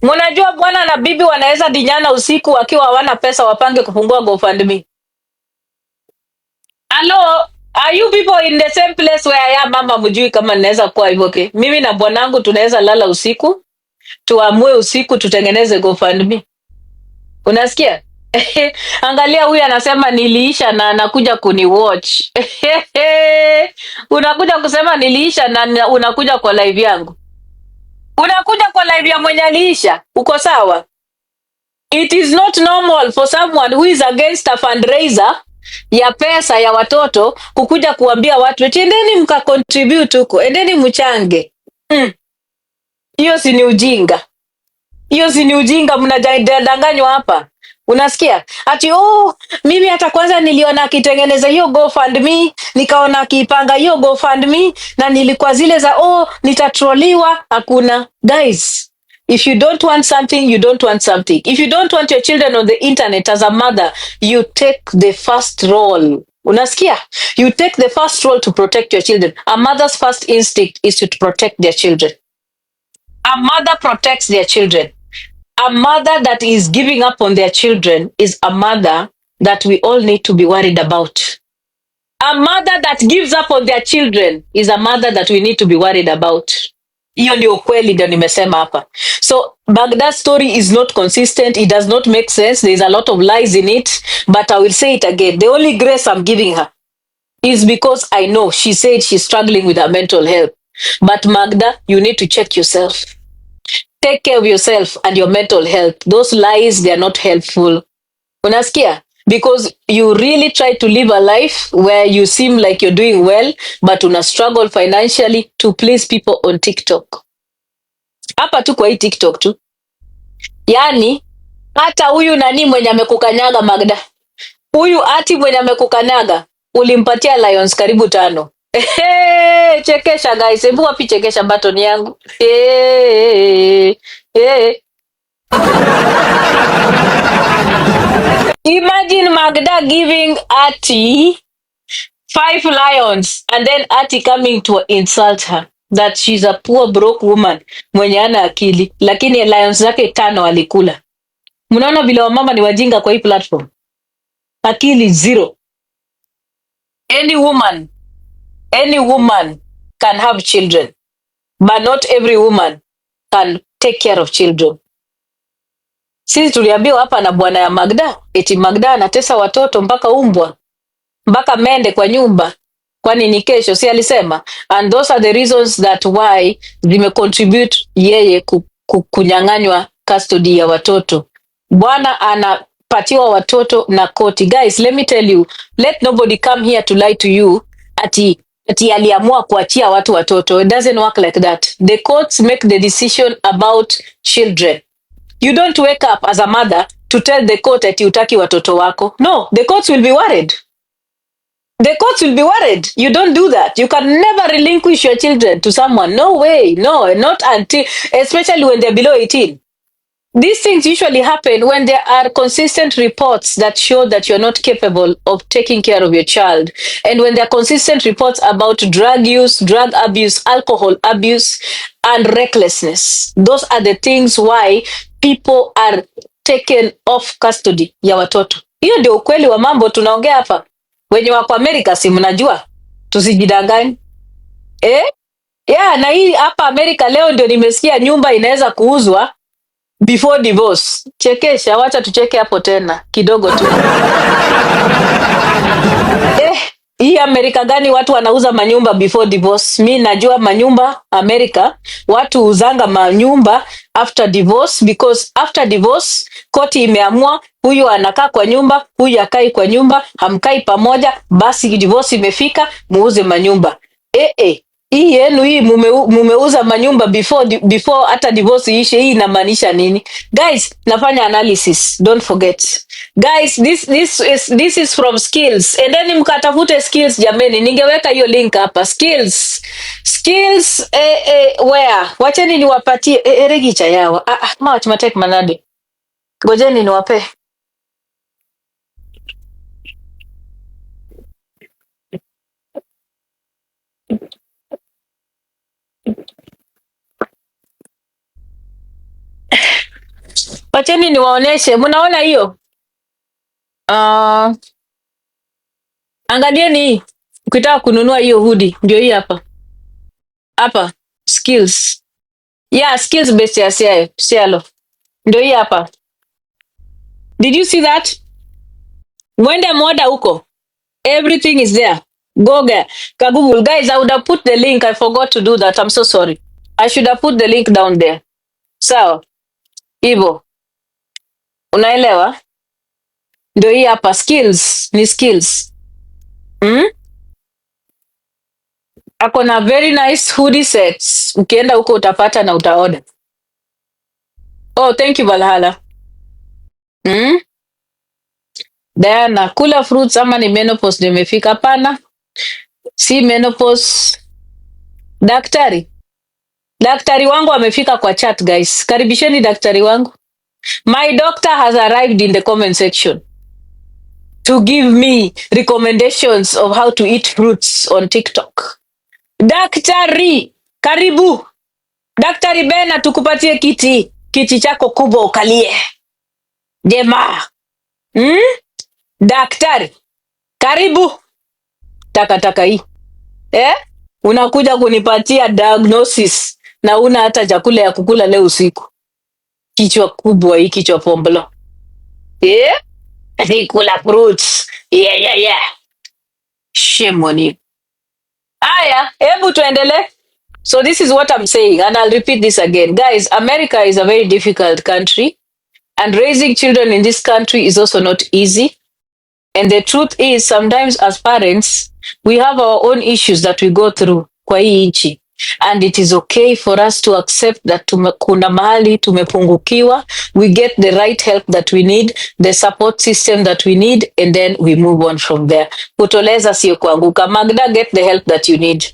Mnajua bwana na bibi wanaweza dinyana usiku wakiwa hawana pesa wapange kufungua GoFundMe. Hello, are you people in the same place where I am? Mama mjui kama ninaweza kuwa hivyo okay? Mimi na bwanangu tunaweza lala usiku, tuamue usiku tutengeneze GoFundMe. Unasikia? Angalia huyu anasema niliisha na anakuja kuniwatch. Unakuja kusema niliisha na unakuja kwa live yangu. Unakuja kwa live ya mwenye aliisha. Uko sawa? It is not normal for someone who is against a fundraiser ya pesa ya watoto kukuja kuambia watu endeni mka contribute huko, endeni mchange. Hiyo si ni ujinga. Hiyo si ni ujinga, mnadanganywa hapa. Unasikia? Ati mimi hata kwanza niliona akitengeneza hiyo GoFundMe, nikaona akipanga hiyo GoFundMe na nilikuwa zile za nitatroliwa. Hakuna. Guys, if you don't want something, you don't want something. If you don't want your children on the internet as a mother, you take the first role. Unasikia? You take the first role to protect your children. A mother's first instinct is to protect their children. A mother protects their children. A mother that is giving up on their children is a mother that we all need to be worried about. A mother that gives up on their children is a mother that we need to be worried about. Hiyo ndio kweli, ndio nimesema hapa. So Baghdad's story is not consistent. It does not make sense. There is a lot of lies in it. But I will say it again. The only grace I'm giving her is because I know she said she's struggling with her mental health. But Magda, you need to check yourself. Take care of yourself and your mental health. Those lies, they are not helpful. Unasikia? Because you really try to live a life where you seem like you're doing well, but una struggle financially to please people on TikTok. Hapa tu kwa hii TikTok tu. Yani, hata huyu nani mwenye amekukanyaga Magda. Huyu ati mwenye amekukanyaga, ulimpatia lions karibu 5. Chekesha guys, hebu wapi chekesha button yangu. Imagine Magda giving Ati 5 lions and then Ati coming to insult her that she's a poor broke woman mwenye ana akili, lakini lions zake 5 alikula. Mnaona vile wamama ni wajinga kwa hii platform. Akili zero. Any woman can have children, but not every woman can take care of children. Sisi tuliambiwa hapa na bwana ya Magda, eti Magda anatesa watoto mpaka umbwa, mpaka mende kwa nyumba. Kwani ni kesho, si alisema? And those are the reasons that why zime contribute yeye kunyang'anywa custody ya watoto. Bwana anapatiwa watoto na koti. Guys, let me tell you, let nobody come here to lie to you ati aliamua kuachia watu watoto. It doesn't work like that. The courts make the decision about children. You don't wake up as a mother to tell the court ati utaki watoto wako. No, the courts will be worried. The courts will be worried. You don't do that. You can never relinquish your children to someone. No way. No, not until, especially when they're below 18. These things usually happen when there are consistent reports that show that you're not capable of taking care of your child. And when there are consistent reports about drug use, drug abuse, alcohol abuse, and recklessness. Those are the things why people are taken off custody ya watoto. Hiyo ndio ukweli wa mambo tunaongea hapa. Wenye wako Amerika si mnajua. Tusijidanganye. Na hii hapa Amerika leo ndio nimesikia nyumba inaweza kuuzwa before divorce. Chekesha, wacha tucheke hapo tena kidogo tu. Hii Amerika gani watu wanauza manyumba before divorce? Mi najua manyumba Amerika, watu uzanga manyumba after divorce, because after divorce koti imeamua huyu anakaa kwa nyumba, huyu akai kwa nyumba, hamkai pamoja, basi divorce imefika, muuze manyumba. Hii yenu hii mumeuza manyumba before hata divorce ishe, hii inamaanisha nini? Guys, nafanya analysis, don't forget. Guys, this is from skills. And then mkatafute skills jameni. Ningeweka hiyo link hapa. Skills. Skills where? Wacheni niwapatie regicha yawa. Mawach matek manade. Ngojeni niwape. Wacheni niwaoneshe. Mnaona hiyo? Angalieni hii. Ukitaka kununua hiyo hoodie, ndio hii hapa. Hapa, skills. Yeah, skills based ya sialo. Ndio hii hapa. Did you see that? Mwende moda huko. Everything is there. Go there. Google. Guys, I would have put the link. I forgot to do that. I'm so sorry. I should have put the link down there. Sawa. Hivyo. Unaelewa? Ndio hii hapa. Skills. Ni skills. Ako na very nice hoodie sets. Ukienda huko utapata na utaoda. Oh, thank you Valhalla. Diana, kula fruits ama ni menopause ndio imefika? Hapana. Si menopause. Daktari wangu amefika kwa chat guys. Karibisheni daktari wangu. My doctor has arrived in the comment section to give me recommendations of how to eat fruits on TikTok. Daktari, karibu. Daktari Bena, tukupatie kiti chako kubwa ukalie. Jema. Daktari, karibu. Taka hii. Unakuja kunipatia diagnosis na una hata chakula ya kukula leo usiku. Kichwa kubwa hii, kichwa pombolo. Kula fruits. Yeah. Shame on you. Aya, hebu tuendelee. So this is what I'm saying, and I'll repeat this again. Guys, America is a very difficult country, and raising children in this country is also not easy. And the truth is, sometimes as parents, we have our own issues that we go through kwa hii nchi. And it is okay for us to accept that kuna mahali tumepungukiwa. We get the right help that we need, the support system that we need, and then we move on from there. Kutoleza sio kuanguka. Magda, get the help that you need.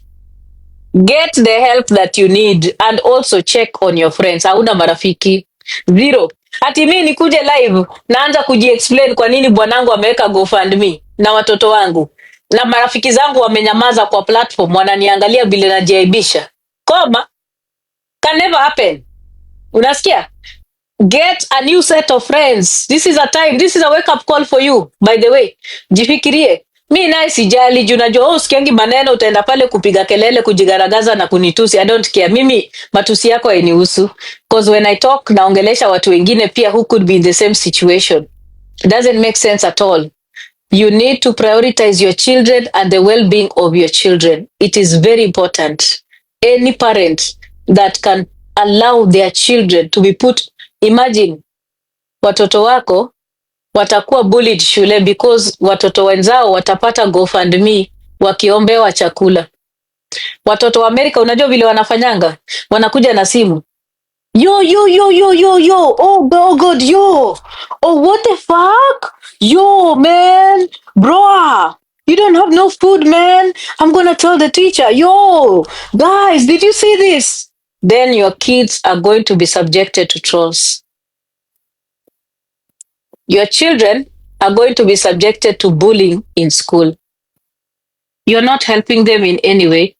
Get the help that you need, and also check on your friends. Hauna marafiki? Zero. Ati mimi nikuje live naanza kujiexplain kwa nini bwanangu ameweka GoFundMe na watoto wangu na marafiki zangu wamenyamaza kwa platform, wananiangalia vile najiaibisha. Can never happen. Unasikia? Get a new set of friends. This is a time, this is a wake up call for you, by the way. Jifikirie. Mi naye sijali juu najua usikiangi maneno utaenda pale kupiga kelele, kujigaragaza na kunitusi. I don't care. Mimi matusi yako hainihusu. Because when I talk naongelesha watu wengine pia who could be in the same situation. It doesn't make sense at all. You need to prioritize your children and the well-being of your children. It is very important. Any parent that can allow their children to be put, imagine watoto wako watakuwa bullied shule because watoto wenzao watapata GoFundMe wakiombewa chakula. Watoto wa Amerika unajua vile wanafanyanga? Wanakuja na simu. Yo. Oh God, yo. Oh, what the fuck? Yo, man. Bro, you don't have no food, man. I'm gonna tell the teacher. Yo, guys, did you see this? Then your kids are going to be subjected to trolls. Your children are going to be subjected to bullying in school. You're not helping them in any way.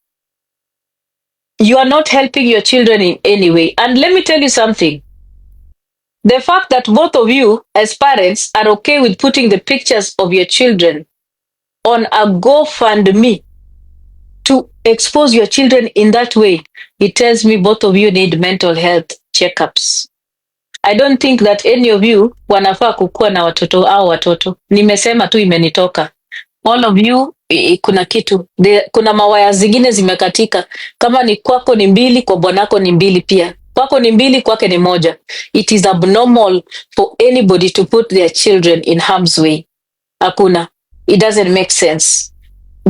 You are not helping your children in any way. And let me tell you something. The fact that both of you as parents are okay with putting the pictures of your children on a GoFundMe to expose your children in that way, it tells me both of you need mental health checkups. I don't think that any of you wanafaa kukua na watoto au watoto. Nimesema tu imenitoka. All of you kuna kitu kuna mawaya zingine zimekatika. Kama ni kwako ni mbili, kwa bwanako ni mbili pia. Kwako ni mbili, kwake ni moja. It is abnormal for anybody to put their children in harm's way. Hakuna. It doesn't make sense.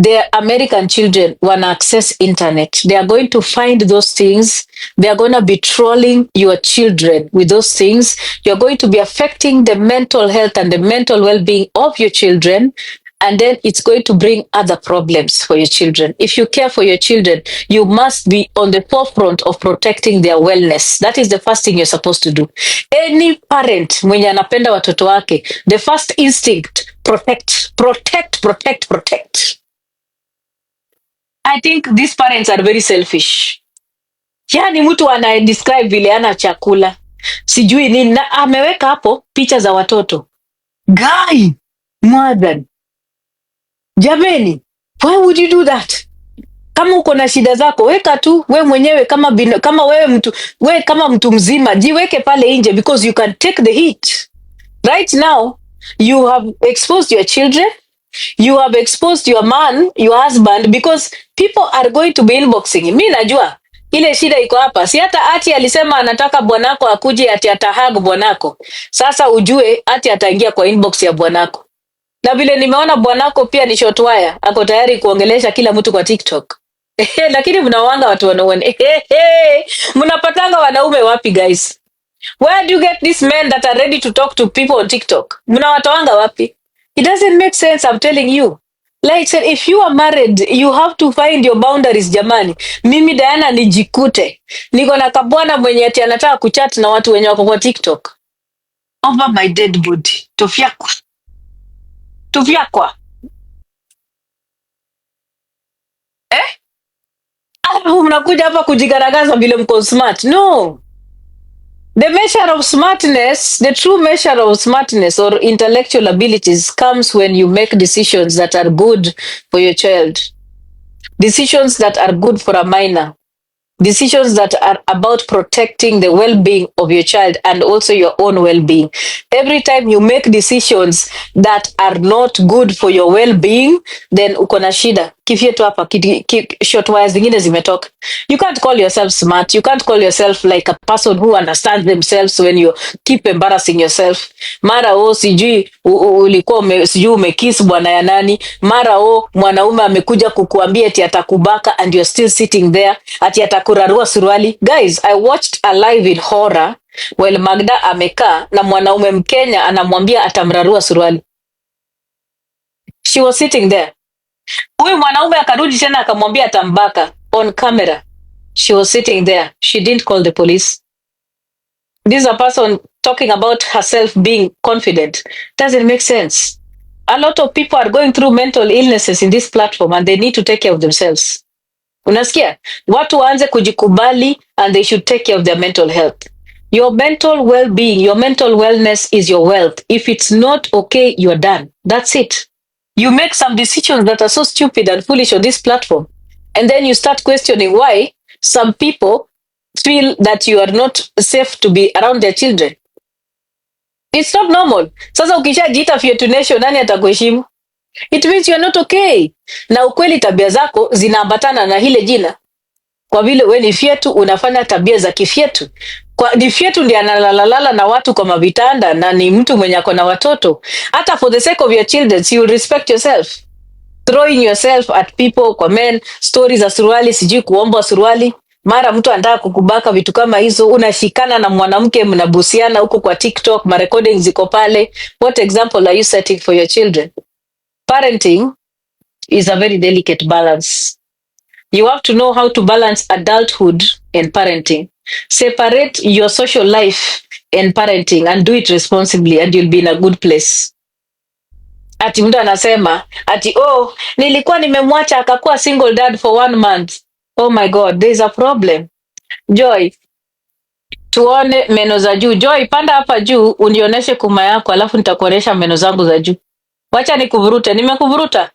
The American children wanna access internet. They are going to find those things. They are going to be trolling your children with those things. You're going to be affecting the mental health and the mental well-being of your children. And then it's going to bring other problems for your children. If you care for your children, you must be on the forefront of protecting their wellness. That is the first thing you're supposed to do. Any parent mwenye anapenda watoto wake, the first instinct, protect, protect, protect, protect. I think these parents are very selfish. Yani mtu anayedescribe vile ana chakula sijui nini na ameweka hapo picha za watoto. Guy, mother. Jameni, why would you do that? Kama uko na shida zako, weka tu we mwenyewe kama wewe kama mtu mzima, jiweke pale nje because you can take the heat. Right now, you have exposed your children, you have exposed your man, your husband, because people are going to be inboxing. Mi najua ile shida iko hapa. Si hata ati alisema anataka bwanako akuje ati atahag bwanako. Sasa ujue ati ataingia kwa inbox ya bwanako. Na vile nimeona bwanako pia ni short wire, ako tayari kuongelesha kila mtu kwa TikTok. Lakini mnawanga watu wanaone. Mnapatanga wanaume wapi guys? Where do you get these men that are ready to talk to people on TikTok? Mnawatoanga wapi? It doesn't make sense, I'm telling you. Like said, if you are married, you have to find your boundaries jamani. Mimi Diana nijikute. Niko na kabwana mwenye ati anataka kuchat na watu wenye wako kwa TikTok. Over my dead body. Tofyakwa. Tofyakwa. Mnakuja hapa kujigaragaza vile mko smart. No. The measure of smartness, the true measure of smartness or intellectual abilities comes when you make decisions that are good for your child. Decisions that are good for a minor. Decisions that are about protecting the well-being of your child and also your own well-being. Every time you make decisions that are not good for your well-being, then uko na shida. Kifyetu hapa, short wires zingine zimetoka. You can't call yourself smart. You can't call yourself like a person who understands themselves when you keep embarrassing yourself. Mara sijui ulikuwa sijui umekiss bwana ya nani. Mara mwanaume amekuja kukuambia ati atakubaka and you're still sitting there ati atakurarua suruali. Guys, I watched a live in horror while Magda amekaa na mwanaume Mkenya anamwambia atamrarua suruali. She was sitting there. Huyu mwanaume akarudi tena akamwambia atambaka on camera. She was sitting there. She didn't call the police. This is a person talking about herself being confident. Doesn't make sense. A lot of people are going through mental illnesses in this platform and they need to take care of themselves. Unasikia? Watu waanze kujikubali and they should take care of their mental health. Your mental well-being, your mental wellness is your wealth. If it's not okay, you're done. That's it. You make some decisions that are so stupid and foolish on this platform. And then you start questioning why some people feel that you are not safe to be around their children. It's not normal. Sasa ukishajiita Fietu Nation, nani atakuheshimu? It means you're not okay. Na ukweli tabia zako zinaambatana na hile jina. Kwa vile we ni fietu, unafanya tabia za kifietu. Ni fietu ndiye analalala na watu kwa mavitanda na ni mtu mwenye ako na watoto. Hata for the sake of your children, you will respect yourself. Throwing yourself at people kwa men, stories za suruali, sijui kuomba suruali. Mara mtu anataka kukubaka, vitu kama hizo. Unashikana na mwanamke mnabusiana huko kwa TikTok, ma recordings ziko pale. What example are you setting for your children? Parenting is a very delicate balance. You have to know how to balance adulthood and parenting. Separate your social life and parenting and do it responsibly and you'll be in a good place. Ati mtu anasema, ati nilikuwa nimemwacha akakuwa single dad for 1 month. Oh my God, there is a problem. Joy, tuone meno za juu. Joy, panda hapa juu, unioneshe kuma yako, alafu nitakuonesha meno zangu za juu. Wacha nikuvurute, nimekuvuruta.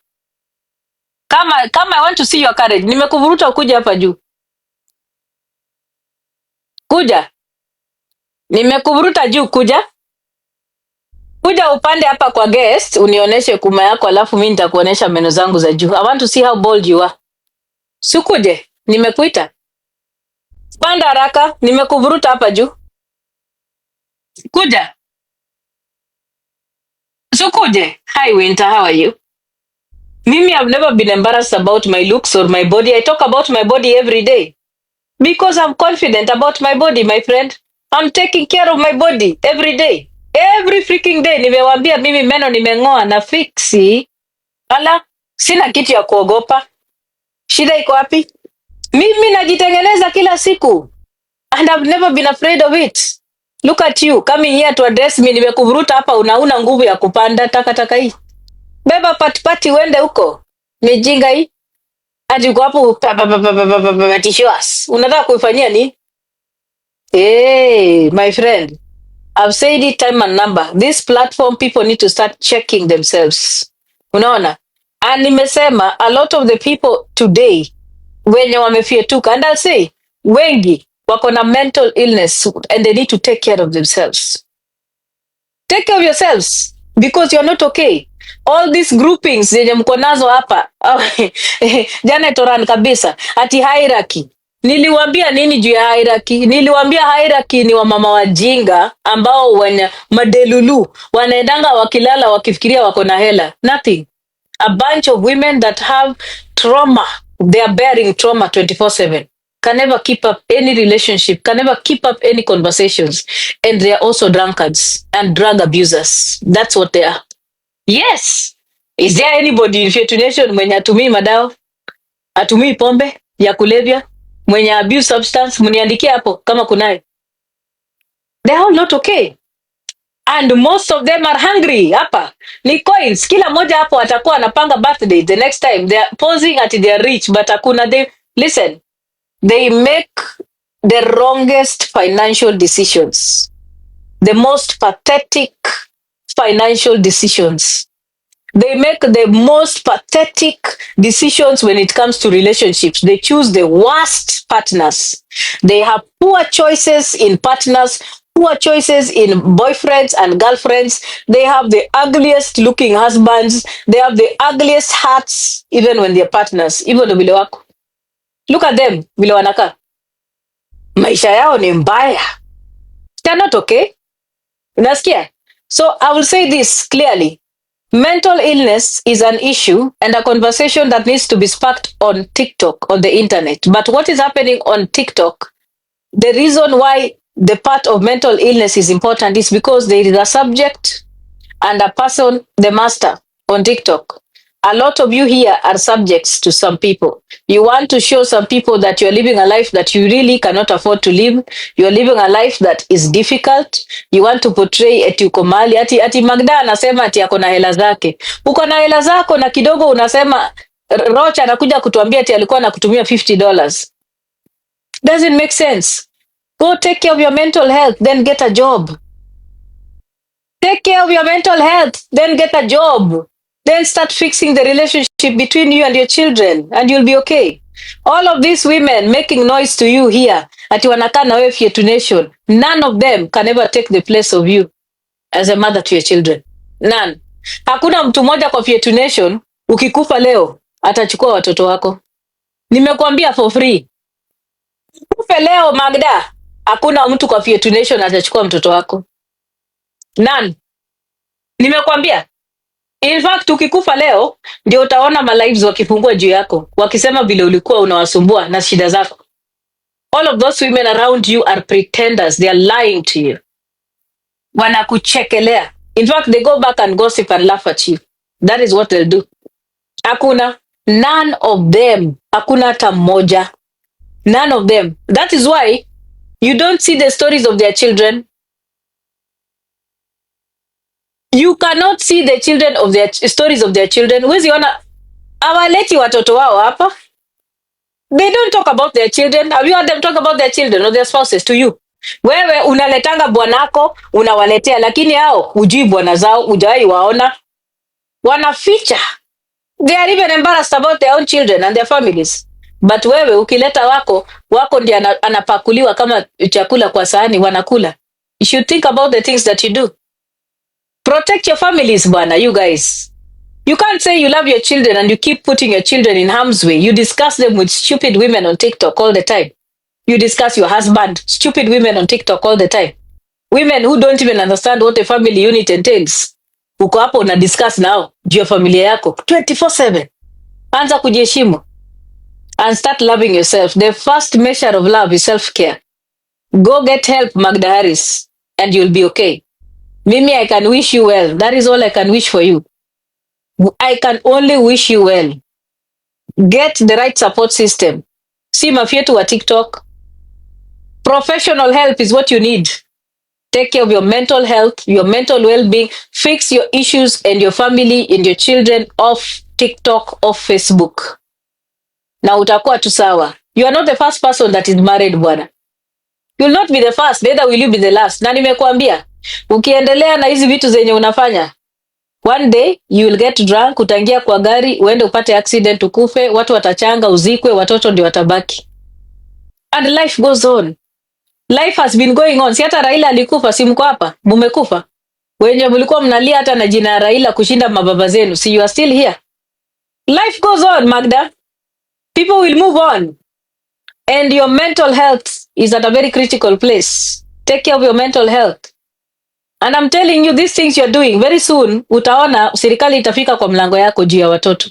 Kama I want to see your courage. Nimekuvuruta ukuje hapa juu. Kuja. Nimekuvuruta juu kuja. Kuja upande hapa kwa guest unionyeshe kuma yako, alafu mimi nitakuonesha meno zangu za juu. I want to see how bold you are. Sukuje, nimekuita. Panda haraka, nimekuvuruta hapa juu. Kuja. Sukuje. Hi Winter, how are you? Mimi, I've never been embarrassed about my looks or my body. I talk about my body every day. Because I'm confident about my body, my friend. I'm taking care of my body every day. Every freaking day. Nimewambia mimi meno nimeng'oa na fixi. Ala, sina kitu ya kuogopa. Shida iko wapi? Mimi najitengeneza kila siku. And I've never been afraid of it. Look at you coming here to address me. Nimekuvuruta hapa, unauna nguvu ya kupanda takataka hii. Beba patipati uende huko. Mijinga hii. Ati uko hapo tissues. Unataka kuifanyia ni? Hey, my friend. I've said it time and number. This platform, people need to start checking themselves. Unaona? And nimesema a lot of the people today wenye wamefietuka, and I'll say wengi wako na mental illness and they need to take care of themselves. Take care of yourselves because you're not okay. All these groupings zenye mko nazo hapa jana toran kabisa ati hierarchy. Niliwaambia nini juu ya hierarchy? Niliwaambia hierarchy ni wamama wajinga ambao wenye madelulu wanaendanga wakilala wakifikiria wako na hela. Nothing. A bunch of women that have trauma. They are bearing trauma 24/7. Can never keep up any relationship, can never keep up any conversations. And they are also drunkards and drug abusers. That's what they are. Yes. Is there anybody in Fetu Nation mwenye atumii madawa? Atumii pombe ya kulevya? Mwenye abuse substance? Muniandikie hapo kama kunaye. They are all not okay. And most of them are hungry. Hapa ni coins. Kila moja hapo atakuwa anapanga birthday the next time. They are posing at they are rich, but hakuna listen. They make the wrongest financial decisions. The most pathetic financial decisions. They make the most pathetic decisions when it comes to relationships. They choose the worst partners. They have poor choices in partners, poor choices in boyfriends and girlfriends. They have the ugliest looking husbands. They have the ugliest hearts, even when they're partners. Even the vile wako. Look at them, vile wanaka. Maisha yao ni mbaya. They're not okay. Unasikia? So I will say this clearly. Mental illness is an issue and a conversation that needs to be sparked on TikTok, on the internet. But what is happening on TikTok, the reason why the part of mental illness is important is because there is a subject and a person, the master on TikTok. A lot of you here are subjects to some people. You want to show some people that you're living a life that you really cannot afford to live. You're living a life that is difficult. You want to portray eti uko mali. Ati Magda anasema ati ako na hela zake. Uko na hela zako na kidogo unasema Rocha anakuja kutuambia ati alikuwa anakutumia $50. Doesn't make sense. Go take care of your mental health, then get a job. Take care of your mental health, then get a job. Then start fixing the relationship between you and your children and you'll be okay. All of these women making noise to you here, ati wanakaa na wewe Fetu Nation, none of them can ever take the place of you as a mother to your children. None. Hakuna mtu mmoja kwa Fetu Nation, ukikufa leo, atachukua watoto wako. Nimekuambia for free. Kufe leo Magda, hakuna mtu kwa Fetu Nation atachukua mtoto wako. None. Nimekuambia. In fact, ukikufa leo, ndio utaona malives wakifungua juu yako, wakisema vile ulikuwa unawasumbua na shida zako. All of those women around you are pretenders. They are lying to you. Wanakuchekelea. In fact, they go back and gossip and laugh at you. That is what they'll do. Hakuna. None of them. Hakuna hata mmoja. None of them. That is why you don't see the stories of their children. You cannot see the children of their stories of their children. Huwezi ona hawaleti watoto wao hapa. They don't talk about their children. Have you heard them talk about their children or their spouses to you? Wewe unaletanga bwanako, unawaletea, lakini hao hujui bwana zao, hujawahi waona. Wanaficha. They are even embarrassed about their own children and their families. But wewe ukileta wako ndiye anapakuliwa kama chakula kwa sahani wanakula. You should think about the things that you do. Protect your families, bwana, you guys. You can't say you love your children and you keep putting your children in harm's way. You discuss them with stupid women on TikTok all the time. You discuss your husband, stupid women on TikTok all the time. Women who don't even understand what a family unit entails. Uko hapo una discuss now juu ya familia yako 24/7. Anza kujiheshimu and start loving yourself. The first measure of love is self-care. Go get help, Kanyari'S, and you'll be okay. Mimi, I can wish you well. That is all I can wish for you. I can only wish you well. Get the right support system. Si mafyetu wa TikTok. Professional help is what you need. Take care of your mental health, your mental well-being. Fix your issues and your family and your children off TikTok, off Facebook. Na utakuwa tu sawa. You are not the first person that is married, bwana. You will not be the first, neither will you be the last. Na nimekuambia, ukiendelea na hizi vitu zenye unafanya, one day you will get drunk, utangia kwa gari, uende upate accident, ukufe, watu watachanga, uzikwe, watoto ndio watabaki. And life goes on. Life has been going on. Si hata Raila alikufa, si mko hapa? Mumekufa. Wenye mlikuwa mnalia hata na jina Raila kushinda mababa zenu. See, you are still here. Life goes on, Magda. People will move on. And your mental health is at a very critical place. Take care of your mental health. And I'm telling you, these things you're doing, very soon, utaona serikali itafika kwa mlango yako juu ya watoto.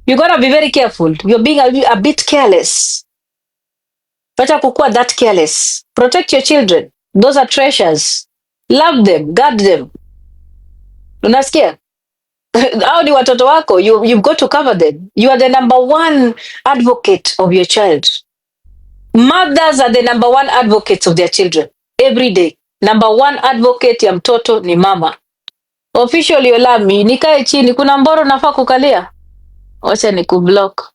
You gotta be very careful. You're being a bit careless. Wacha kukua that careless. Protect your children. Those are treasures. Love them. Guard them. Unasikia? Hao ni watoto wako. You've got to cover them. You are the number one advocate of your child. Mothers are the number one advocates of their children. Every day. Number one advocate ya mtoto ni mama. Officially Olami, nikae chini. Kuna mboro nafaa kukalia? Wacha ni kublock.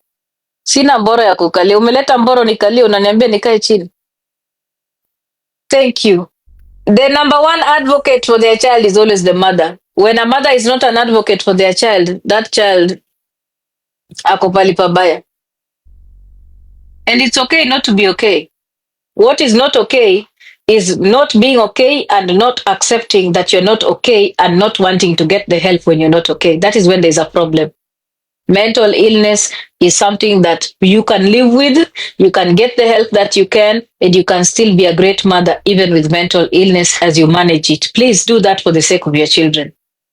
Sina mboro ya kukalia. Umeleta mboro nikalia, unaniambia nikae chini. Thank you. The number one advocate for their child is always the mother. When a mother is not an advocate for their child, that child ako pali pabaya. And it's okay not to be okay. What is not okay is not being okay and not accepting that you're not okay and not wanting to get the help when you're not okay. That is when there's a problem. Mental illness is something that you can live with, you can get the help that you can, and you can still be a great mother even with mental illness as you manage it. Please do that for the sake of your children.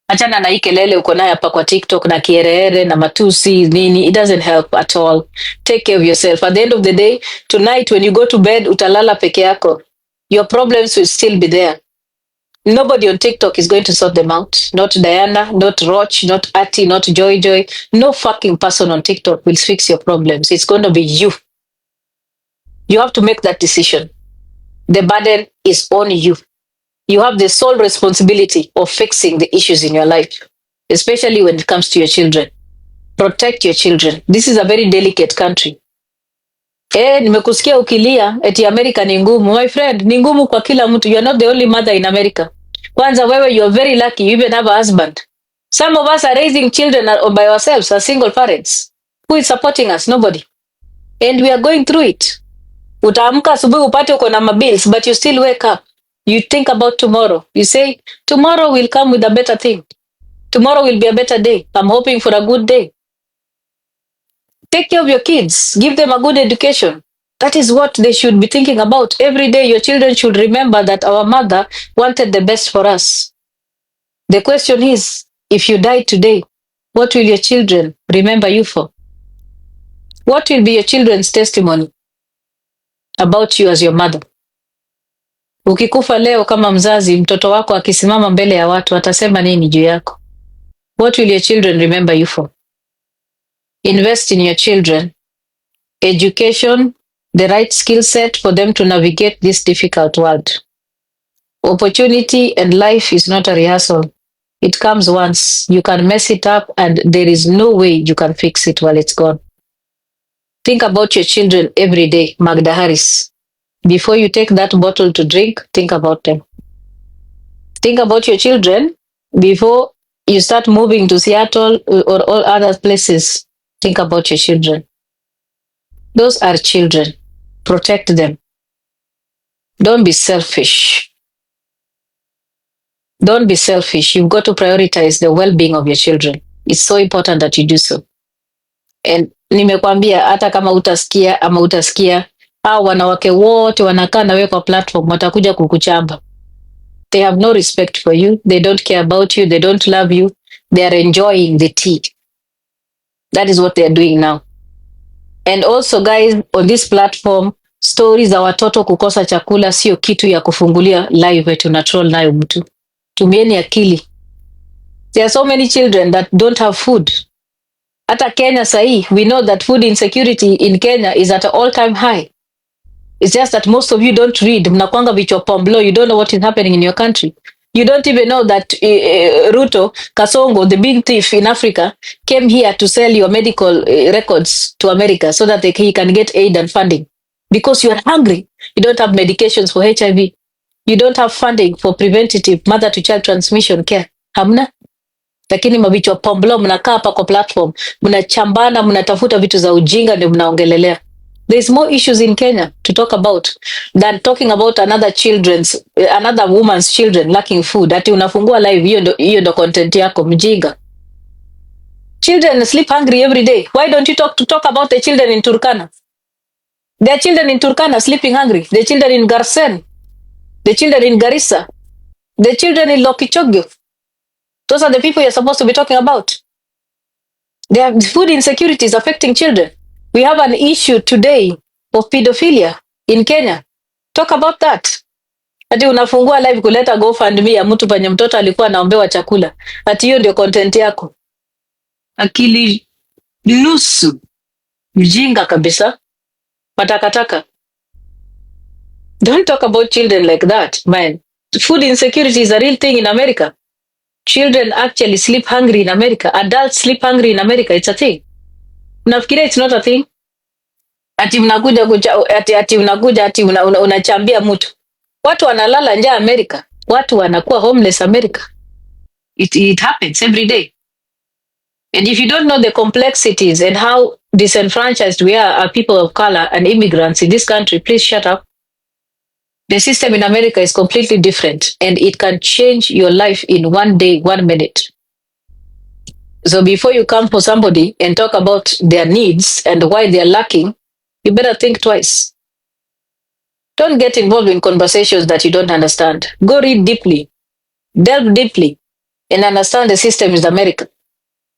Achana na hii kelele uko nayo hapa kwa TikTok na kierere na matusi nini, it doesn't help at all. Take care of yourself. At the end of the day, tonight when you go to bed, utalala peke yako. Your problems will still be there. Nobody on TikTok is going to sort them out. Not Diana, not Roch, not Ati, not Joy Joy. No fucking person on TikTok will fix your problems. It's going to be you. You have to make that decision. The burden is on you. You have the sole responsibility of fixing the issues in your life, especially when it comes to your children. Protect your children. This is a very delicate country. Nimekusikia ukilia eti America ni ngumu. My friend, ni ngumu kwa kila mtu. You are not the only mother in America. Kwanza wewe, you are very lucky. You even have a husband. Some of us are raising children by ourselves as single parents. Who is supporting us? Nobody. And we are going through it. Utaamka asubuhi upate uko na mabills, but you still wake up. You think about tomorrow. You say, tomorrow will come with a better thing. Tomorrow will be a better day. I'm hoping for a good day. Take care of your kids. Give them a good education. That is what they should be thinking about. Every day, your children should remember that our mother wanted the best for us. The question is, if you die today, what will your children remember you for? What will be your children's testimony about you as your mother? Ukikufa leo kama mzazi, mtoto wako akisimama mbele ya watu, atasema nini juu yako? What will your children remember you for? Invest in your children. Education, the right skill set for them to navigate this difficult world. Opportunity and life is not a rehearsal. It comes once. You can mess it up and there is no way you can fix it while it's gone. Think about your children every day, Kanyari'S. Before you take that bottle to drink, think about them. Think about your children before you start moving to Seattle or all other places. Think about your children. Those are children. Protect them. Don't be selfish. Don't be selfish. You've got to prioritize the well-being of your children. It's so important that you do so. And nimekwambia hata kama utasikia ama utasikia, hao wanawake wote wanakaa nawe kwa platform watakuja kukuchamba. They have no respect for you. They don't care about you. They don't love you. They are enjoying the tea. That is what they are doing now. And also guys, on this platform, stories za watoto kukosa chakula sio kitu ya kufungulia live eti una troll nayo mtu. Tumieni akili. There are so many children that don't have food. Hata Kenya sahi, we know that food insecurity in Kenya is at an all-time high. It's just that most of you don't read. Mnakwanga vichwa pomblo. You don't know what is happening in your country. You don't even know that Ruto, Kasongo, the big thief in Africa, came here to sell your medical records to America so that he can get aid and funding. Because you are hungry. You don't have medications for HIV. You don't have funding for preventative mother-to-child transmission care. Hamna? Lakini mavichwa pomblo mnakaa hapa kwa platform, mnachambana, mnatafuta vitu za ujinga ndio mnaongelelea. There's more issues in Kenya to talk about than talking about another woman's children lacking food. Ati unafungua live, hiyo ndo content yako mjinga. Children sleep hungry every day. Why don't you talk about the children in Turkana? There are children in Turkana sleeping hungry. The children in Garsen. The children in Garissa. The children in Lokichogyo. Those are the people you're supposed to be talking about. The food insecurity is affecting children. We have an issue today of pedophilia in Kenya. Talk about that. Ati unafungua live kuleta GoFundMe ya mtu penye mtoto alikuwa anaombewa chakula. Ati hiyo ndio content yako. Akili nusu. Mjinga kabisa. Matakataka. Don't talk about children like that, man. Food insecurity is a real thing in America. Children actually sleep hungry in America. Adults sleep hungry in America. It's a thing. Unafikiria it's not a thing? Ati unachambia mtu. Watu wanalala njaa America. Watu wanakuwa homeless America. It happens every day. And if you don't know the complexities and how disenfranchised we are people of color and immigrants in this country, please shut up. The system in America is completely different and it can change your life in 1 day, 1 minute. So before you come for somebody and talk about their needs and why they are lacking, you better think twice. Don't get involved in conversations that you don't understand. Go read deeply, delve deeply, and understand the system in America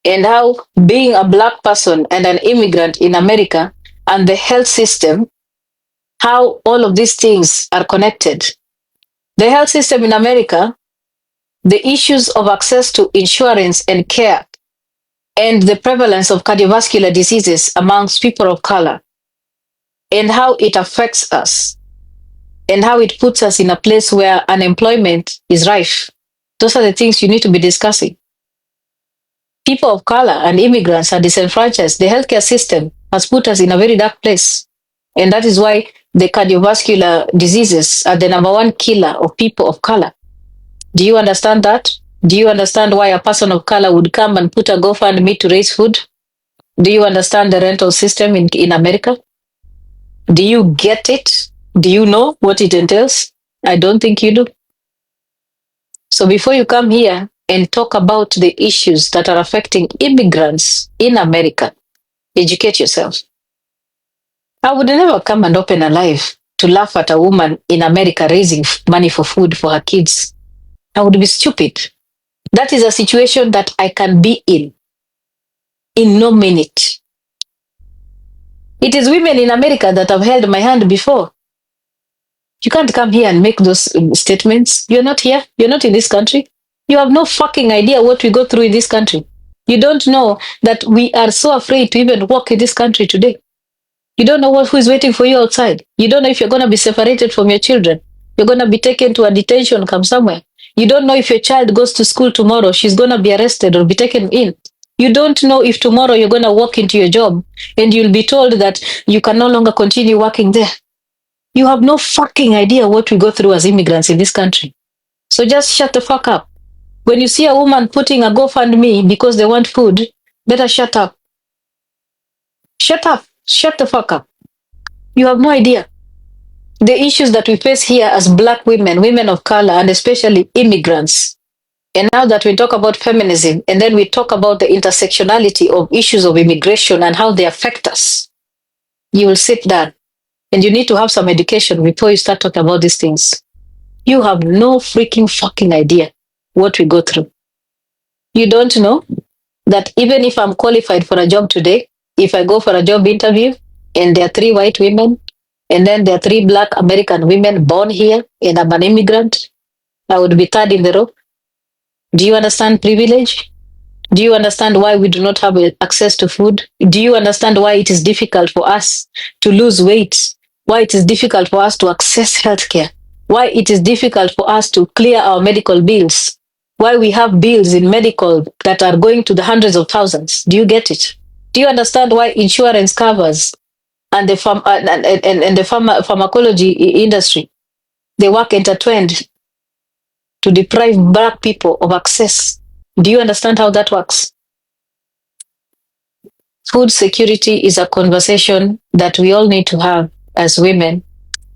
and how being a black person and an immigrant in America and the health system, how all of these things are connected. The health system in America, the issues of access to insurance and care, and the prevalence of cardiovascular diseases amongst people of color, and how it affects us, and how it puts us in a place where unemployment is rife. Those are the things you need to be discussing. People of color and immigrants are disenfranchised. The healthcare system has put us in a very dark place. And that is why the cardiovascular diseases are the #1 killer of people of color. Do you understand that? Do you understand why a person of color would come and put a GoFundMe to raise food? Do you understand the rental system in America? Do you get it? Do you know what it entails? I don't think you do. So before you come here and talk about the issues that are affecting immigrants in America, educate yourself. I would never come and open a live to laugh at a woman in America raising money for food for her kids. I would be stupid. That is a situation that I can be in no minute. It is women in America that have held my hand before. You can't come here and make those statements. You're not here. You're not in this country. You have no fucking idea what we go through in this country. You don't know that we are so afraid to even walk in this country today. You don't know who is waiting for you outside. You don't know if you're going to be separated from your children. You're going to be taken to a detention camp somewhere. You don't know if your child goes to school tomorrow, she's going to be arrested or be taken in. You don't know if tomorrow you're going to walk into your job and you'll be told that you can no longer continue working there. You have no fucking idea what we go through as immigrants in this country. So just shut the fuck up. When you see a woman putting a GoFundMe because they want food, better shut up. Shut up. Shut the fuck up. You have no idea. The issues that we face here as black women, women of color, and especially immigrants And now that we talk about feminism, and then we talk about the intersectionality of issues of immigration and how they affect us, you will sit down and you need to have some education before you start talking about these things. You have no freaking fucking idea what we go through. You don't know that even if I'm qualified for a job today, if I go for a job interview and there are 3 white women and then there are 3 black American women born here and I'm an immigrant, I would be third in the row. Do you understand privilege? Do you understand why we do not have access to food? Do you understand why it is difficult for us to lose weight? Why it is difficult for us to access healthcare? Why it is difficult for us to clear our medical bills? Why we have bills in medical that are going to the hundreds of thousands? Do you get it? Do you understand why insurance covers and the pharmacology industry, they work intertwined to deprive black people of access? Do you understand how that works? Food security is a conversation that we all need to have as women,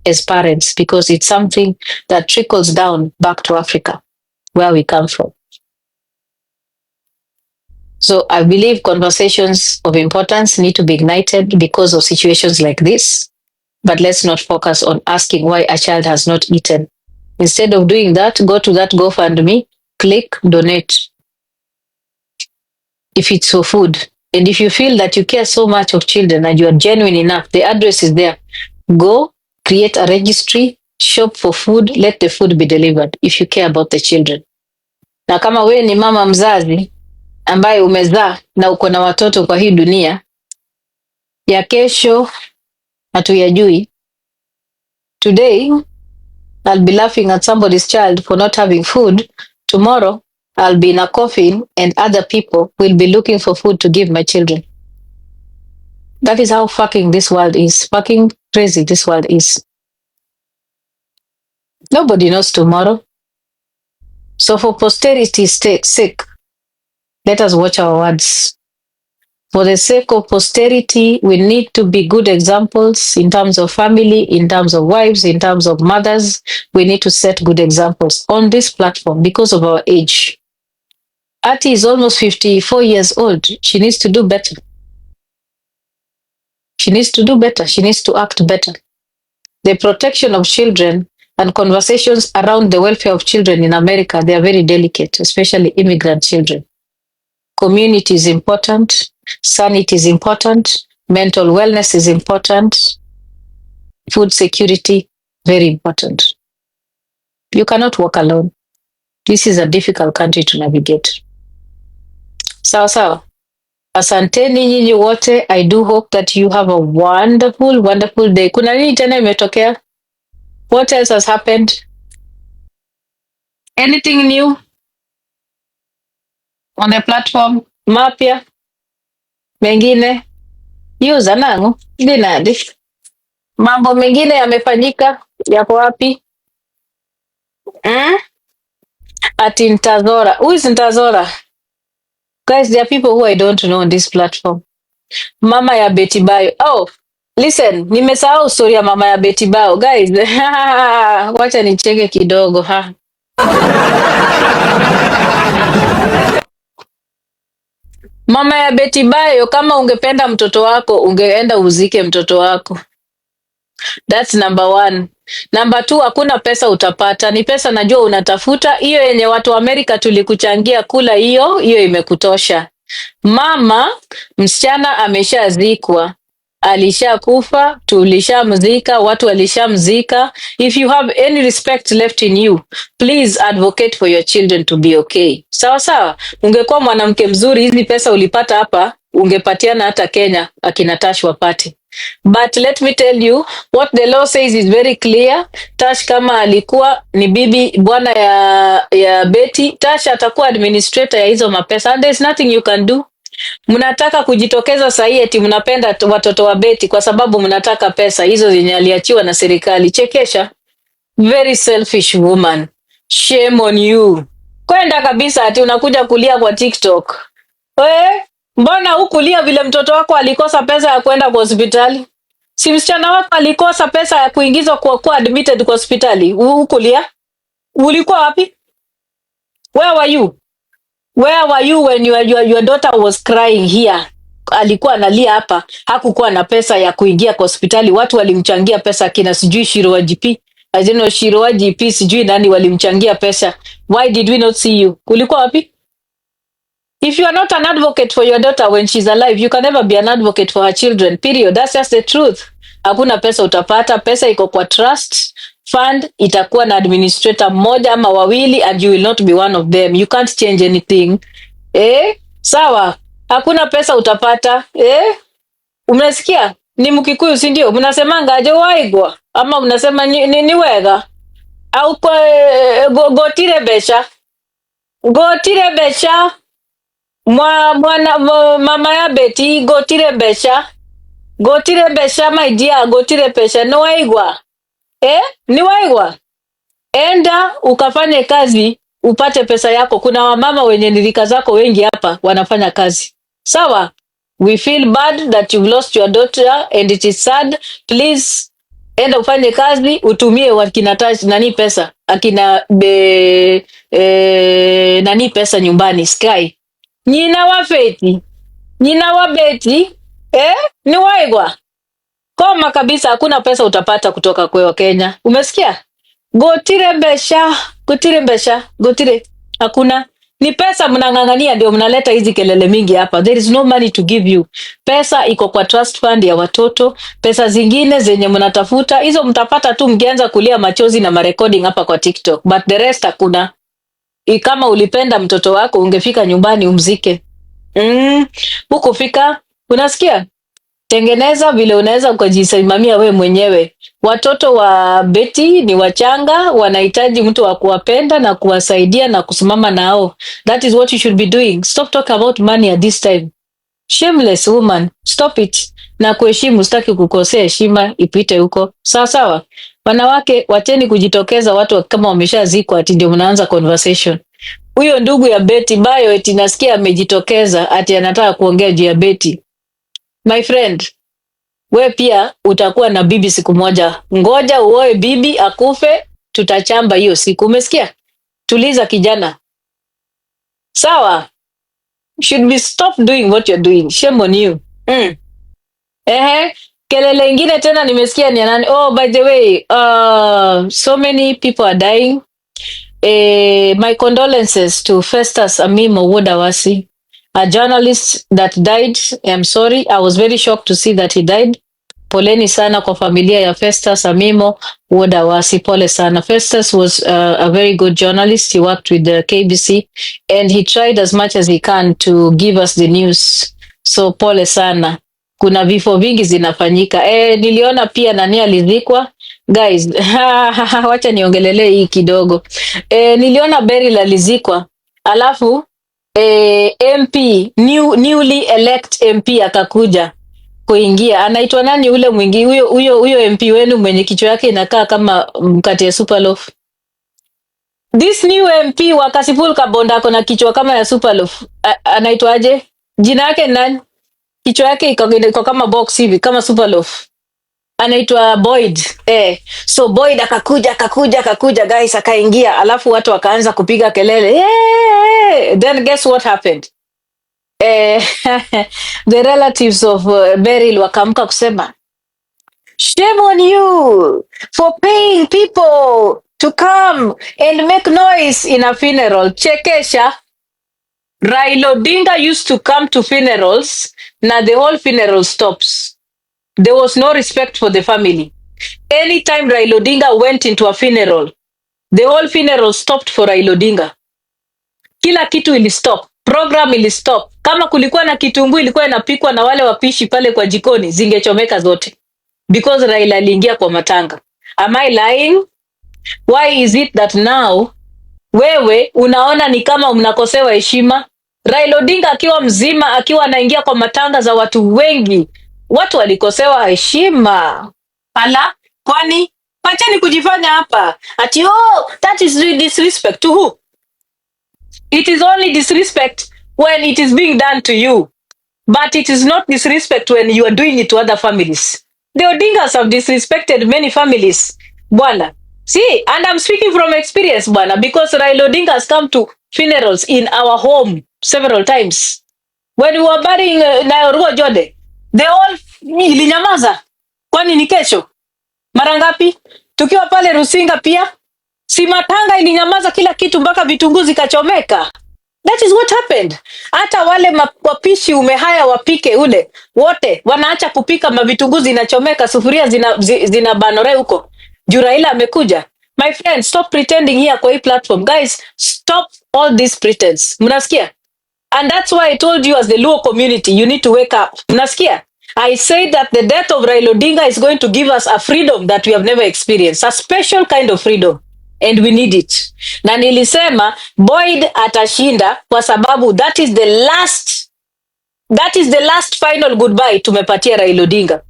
as parents, because it's something that trickles down back to Africa, where we come from. So I believe conversations of importance need to be ignited because of situations like this. But let's not focus on asking why a child has not eaten. Instead of doing that, go to that GoFundMe, click donate. If it's for food, and if you feel that you care so much of children and you are genuine enough, the address is there. Go, create a registry, shop for food, let the food be delivered if you care about the children. Na kama we ni mama mzazi ambaye umezaa na uko na watoto kwa hii dunia, ya kesho hatuyajui. Today, I'll be laughing at somebody's child for not having food. Tomorrow, I'll be in a coffin and other people will be looking for food to give my children. That is how fucking this world is. Fucking crazy this world is. Nobody knows tomorrow. So for posterity's sake, let us watch our words. For the sake of posterity, we need to be good examples in terms of family, in terms of wives, in terms of mothers. We need to set good examples on this platform because of our age. Ati is almost 54 years old. She needs to do better. She needs to do better. She needs to act better. The protection of children and conversations around the welfare of children in America, they are very delicate, especially immigrant children. Community is important. Sanity is important. Mental wellness is important. Food security, very important. You cannot walk alone. This is a difficult country to navigate. Sawa sawa. Asanteni nyinyi wote. I do hope that you have a wonderful, wonderful day. Kuna nini tena imetokea? What else has happened? Anything new on the platform? Mapya? Mengine? Yuza nangu? Dinadi? Mambo mengine yamefanyika? Yako wapi? Ati Ntazora. Who is Ntazora? Guys, there are people who I don't know on this platform. Mama ya Betty Bayo. Oh, listen, nimesahau story ya mama ya Betty Bayo. Guys, wacha nicheke kidogo ha. Mama ya Betty Bayo, kama ungependa mtoto wako, ungeenda uzike mtoto wako. That's number 1. Number 2, hakuna pesa utapata. Ni pesa najua unatafuta. Hiyo yenye watu wa Amerika tulikuchangia kula, hiyo imekutosha. Mama, msichana ameshazikwa. Alishakufa, tulishamzika, watu walishamzika. If you have any respect left in you, please advocate for your children to be okay. Sawa sawa. Ungekuwa mwanamke mzuri, hizi pesa ulipata hapa, ungepatiana hata Kenya akina Tash wapate. But let me tell you, what the law says is very clear. Tash kama alikuwa ni bibi bwana ya Betty, Tash atakuwa administrator ya hizo mapesa, and there's nothing you can do. Mnataka kujitokeza sahi eti mnapenda watoto wa Betty kwa sababu mnataka pesa hizo zenye aliachiwa na serikali. Chekesha. Very selfish woman. Shame on you. Kwenda kabisa ati unakuja kulia kwa TikTok. Mbona hukulia vile mtoto wako alikosa pesa ya kwenda kwa hospitali? Si msichana wako alikosa pesa ya kuingizwa kwa admitted kwa hospitali? Hukulia? Ulikuwa wapi? Where were you? Where were you when your daughter was crying here? Alikuwa analia hapa, hakukuwa na pesa ya kuingia kwa hospitali. Watu walimchangia pesa, kina sijui Shiro GP, ajeno Shiro GP, sijui nani walimchangia pesa. Why did we not see you? Kulikuwa wapi? If you are not an advocate for your daughter when she's alive, you can never be an advocate for her children, period. That's just the truth. Hakuna pesa utapata, pesa iko kwa trust fund, itakuwa na administrator mmoja ama wawili, and you will not be one of them. You can't change anything. Sawa. Hakuna pesa utapata. Umesikia? Ni Mkikuyu, si ndio? Mnasemanga aje waigwa? Ama mnasema ni wega? Au kwa gotire besha? Gotire besha? Mama ya Betty, gotire besha? Gotire besha, my dear, gotire besha. Ni waigwa? Ni waigwa? Enda ukafanye kazi upate pesa yako. Kuna wamama wenye nilika zako wengi hapa wanafanya kazi. Sawa? We feel bad that you've lost your daughter and it is sad. Please enda ufanye kazi, utumie wakina nani pesa. Akina nani pesa nyumbani, Sky. Nyina wa Feti. Nyina wa Betty. Ni waigwa? Koma kabisa, hakuna pesa utapata kutoka kwa Kenya. Umesikia? Gotire besha, gotire besha, gotire. Hakuna. Ni pesa mnang'ang'ania ndio mnaleta hizi kelele mingi hapa. There is no money to give you. Pesa iko kwa trust fund ya watoto. Pesa zingine zenye mnatafuta, hizo mtapata tu mkianza kulia machozi na marecording hapa kwa TikTok. But the rest hakuna. Kama ulipenda mtoto wako ungefika nyumbani umzike. Hukufika, unasikia? Tengeneza vile unaweza ukajisimamia we mwenyewe. Watoto wa Betty ni wachanga, wanahitaji mtu wa kuwapenda na kuwasaidia na kusimama nao. That is what you should be doing. Stop talking about money at this time. Shameless woman. Stop it. Na kuheshimu, sitaki kukosea heshima ipite huko. Sawa sawa. Wanawake, wacheni kujitokeza watu kama wameshazikwa ati ndio mnaanza conversation. Huyo ndugu ya Betty Bayo eti nasikia amejitokeza ati anataka kuongea juu ya Betty. My friend, we pia utakuwa na bibi siku moja. Ngoja uoe bibi akufe, tutachamba hiyo siku. Umesikia? Tuliza kijana. Sawa? Should be stop doing what you're doing. Shame on you. Kelele ingine tena nimesikia ni nani? Oh, by the way, so many people are dying. My condolences to Festus Amimo Wodawasi, a journalist that died. I'm sorry. I was very shocked to see that he died. Poleni sana kwa familia ya Festus Amimo Wodawasi. Pole sana. Festus was a very good journalist. He worked with the KBC and he tried as much as he can to give us the news. So pole sana. Kuna vifo vingi zinafanyika. Niliona pia nani alizikwa. Guys, wacha niongelele hii kidogo. Niliona Beryl alizikwa. Alafu MP, newly elect MP akakuja kuingia. Anaitwa nani ule mwingi? Huyo MP wenu mwenye kichwa yake inakaa kama mkate ya Superloaf. This new MP wa Kasipul Kabonda ako na kichwa kama ya Superloaf. Anaitwaje? Jina yake nani? Kichwa yake iko kama box hivi, kama Superloaf. Anaitwa Boyd. So Boyd akakuja guys, akaingia. Alafu watu wakaanza kupiga kelele. Then guess what happened? The relatives of Beryl wakamka kusema, shame on you for paying people to come and make noise in a funeral. Chekesha. Raila Odinga used to come to funerals, na the whole funeral stops. There was no respect for the family. Anytime Raila Odinga went into a funeral, the whole funeral stopped for Raila Odinga. Kila kitu ilistop. Program ilistop. Kama kulikuwa na kitunguu ilikuwa inapikwa na wale wapishi pale kwa jikoni, zingechomeka zote. Because Raila aliingia kwa matanga. Am I lying? Why is it that now wewe unaona ni kama mnakosewa heshima? Raila Odinga akiwa mzima, akiwa anaingia kwa matanga za watu wengi, watu walikosewa heshima. Ala, kwani pachani kujifanya hapa ati that is disrespect to who? It is only disrespect when it is being done to you, but it is not disrespect when you are doing it to other families. The Odingas have disrespected many families. Bwana, See, and I'm speaking from experience, bwana, because Raila Odinga has come to funerals in our home several times. When we were burying Nairobi Jode, they all ilinyamaza. Kwani ni kesho? Mara ngapi? Tukiwa pale Rusinga pia, si matanga ilinyamaza kila kitu mpaka vitunguu zikachomeka. That is what happened. Hata wale wapishi umehaya wapike ule, wote wanaacha kupika, mavitunguu zinachomeka, sufuria zina banore huko. Juu Raila amekuja. My friend, stop pretending here kwa hii platform. Guys, stop all this pretense. Mnasikia? And that's why I told you as the Luo community, you need to wake up. Mnasikia? I said that the death of Raila Odinga is going to give us a freedom that we have never experienced. A special kind of freedom. And we need it. Na nilisema Boyd atashinda kwa sababu that is the last final goodbye tumepatia Raila Odinga.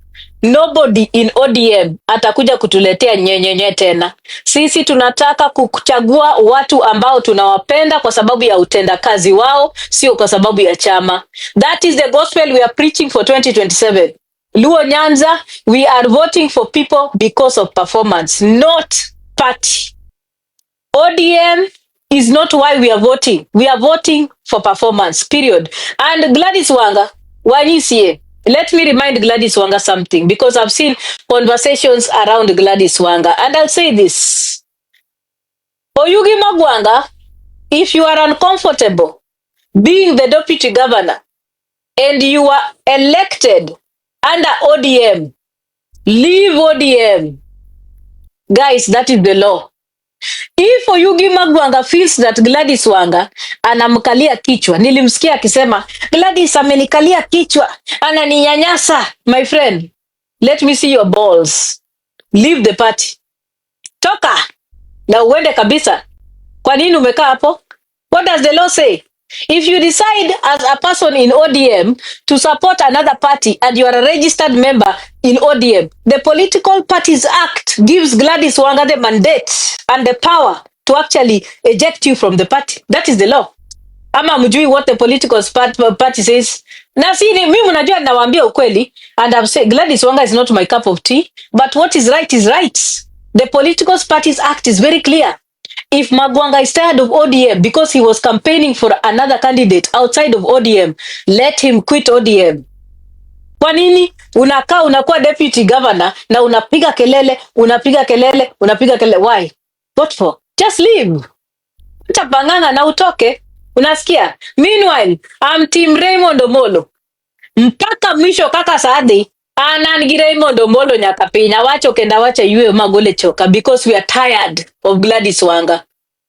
Nobody in ODM atakuja kutuletea nyenyenye tena. Sisi tunataka kuchagua watu ambao tunawapenda kwa sababu ya utendakazi wao, sio kwa sababu ya chama. That is the gospel we are preaching for 2027. Luo Nyanza, we are voting for people because of performance, not party. ODM is not why we are voting. We are voting for performance, period. And Gladys Wanga, Wanyisie, let me remind Gladys Wanga something, because I've seen conversations around Gladys Wanga, and I'll say this. Oyugi Magwanga, if you are uncomfortable being the deputy governor and you are elected under ODM, leave ODM. Guys, that is the law. If Oyugi Magwanga feels that Gladys Wanga anamkalia kichwa, nilimsikia akisema Gladys amenikalia kichwa, ananinyanyasa. My friend, let me see your balls. Leave the party. Toka na uende kabisa. Kwa nini umekaa hapo? What does the law say? If you decide as a person in ODM to support another party and you are a registered member in ODM, the Political Parties Act gives Gladys Wanga the mandate and the power to actually eject you from the party. That is the law. Ama mjui what the political party says. Na mimi mnajua nawaambia ukweli, and I'm saying Gladys Wanga is not my cup of tea, but what is right is right. The Political Parties Act is very clear. If Magwanga is tired of ODM because he was campaigning for another candidate outside of ODM, let him quit ODM. Kwa nini unakuwa deputy governor na unapiga kelele? Why? What for? Just leave. Utapangana na utoke. Unasikia? Meanwhile, I'm Team Raymond Omolo. Mpaka mwisho kaka Saadi anangi Raymond Omolo nyakapinya wacho kenda wacha yue magole choka, because we are tired of Gladys Wanga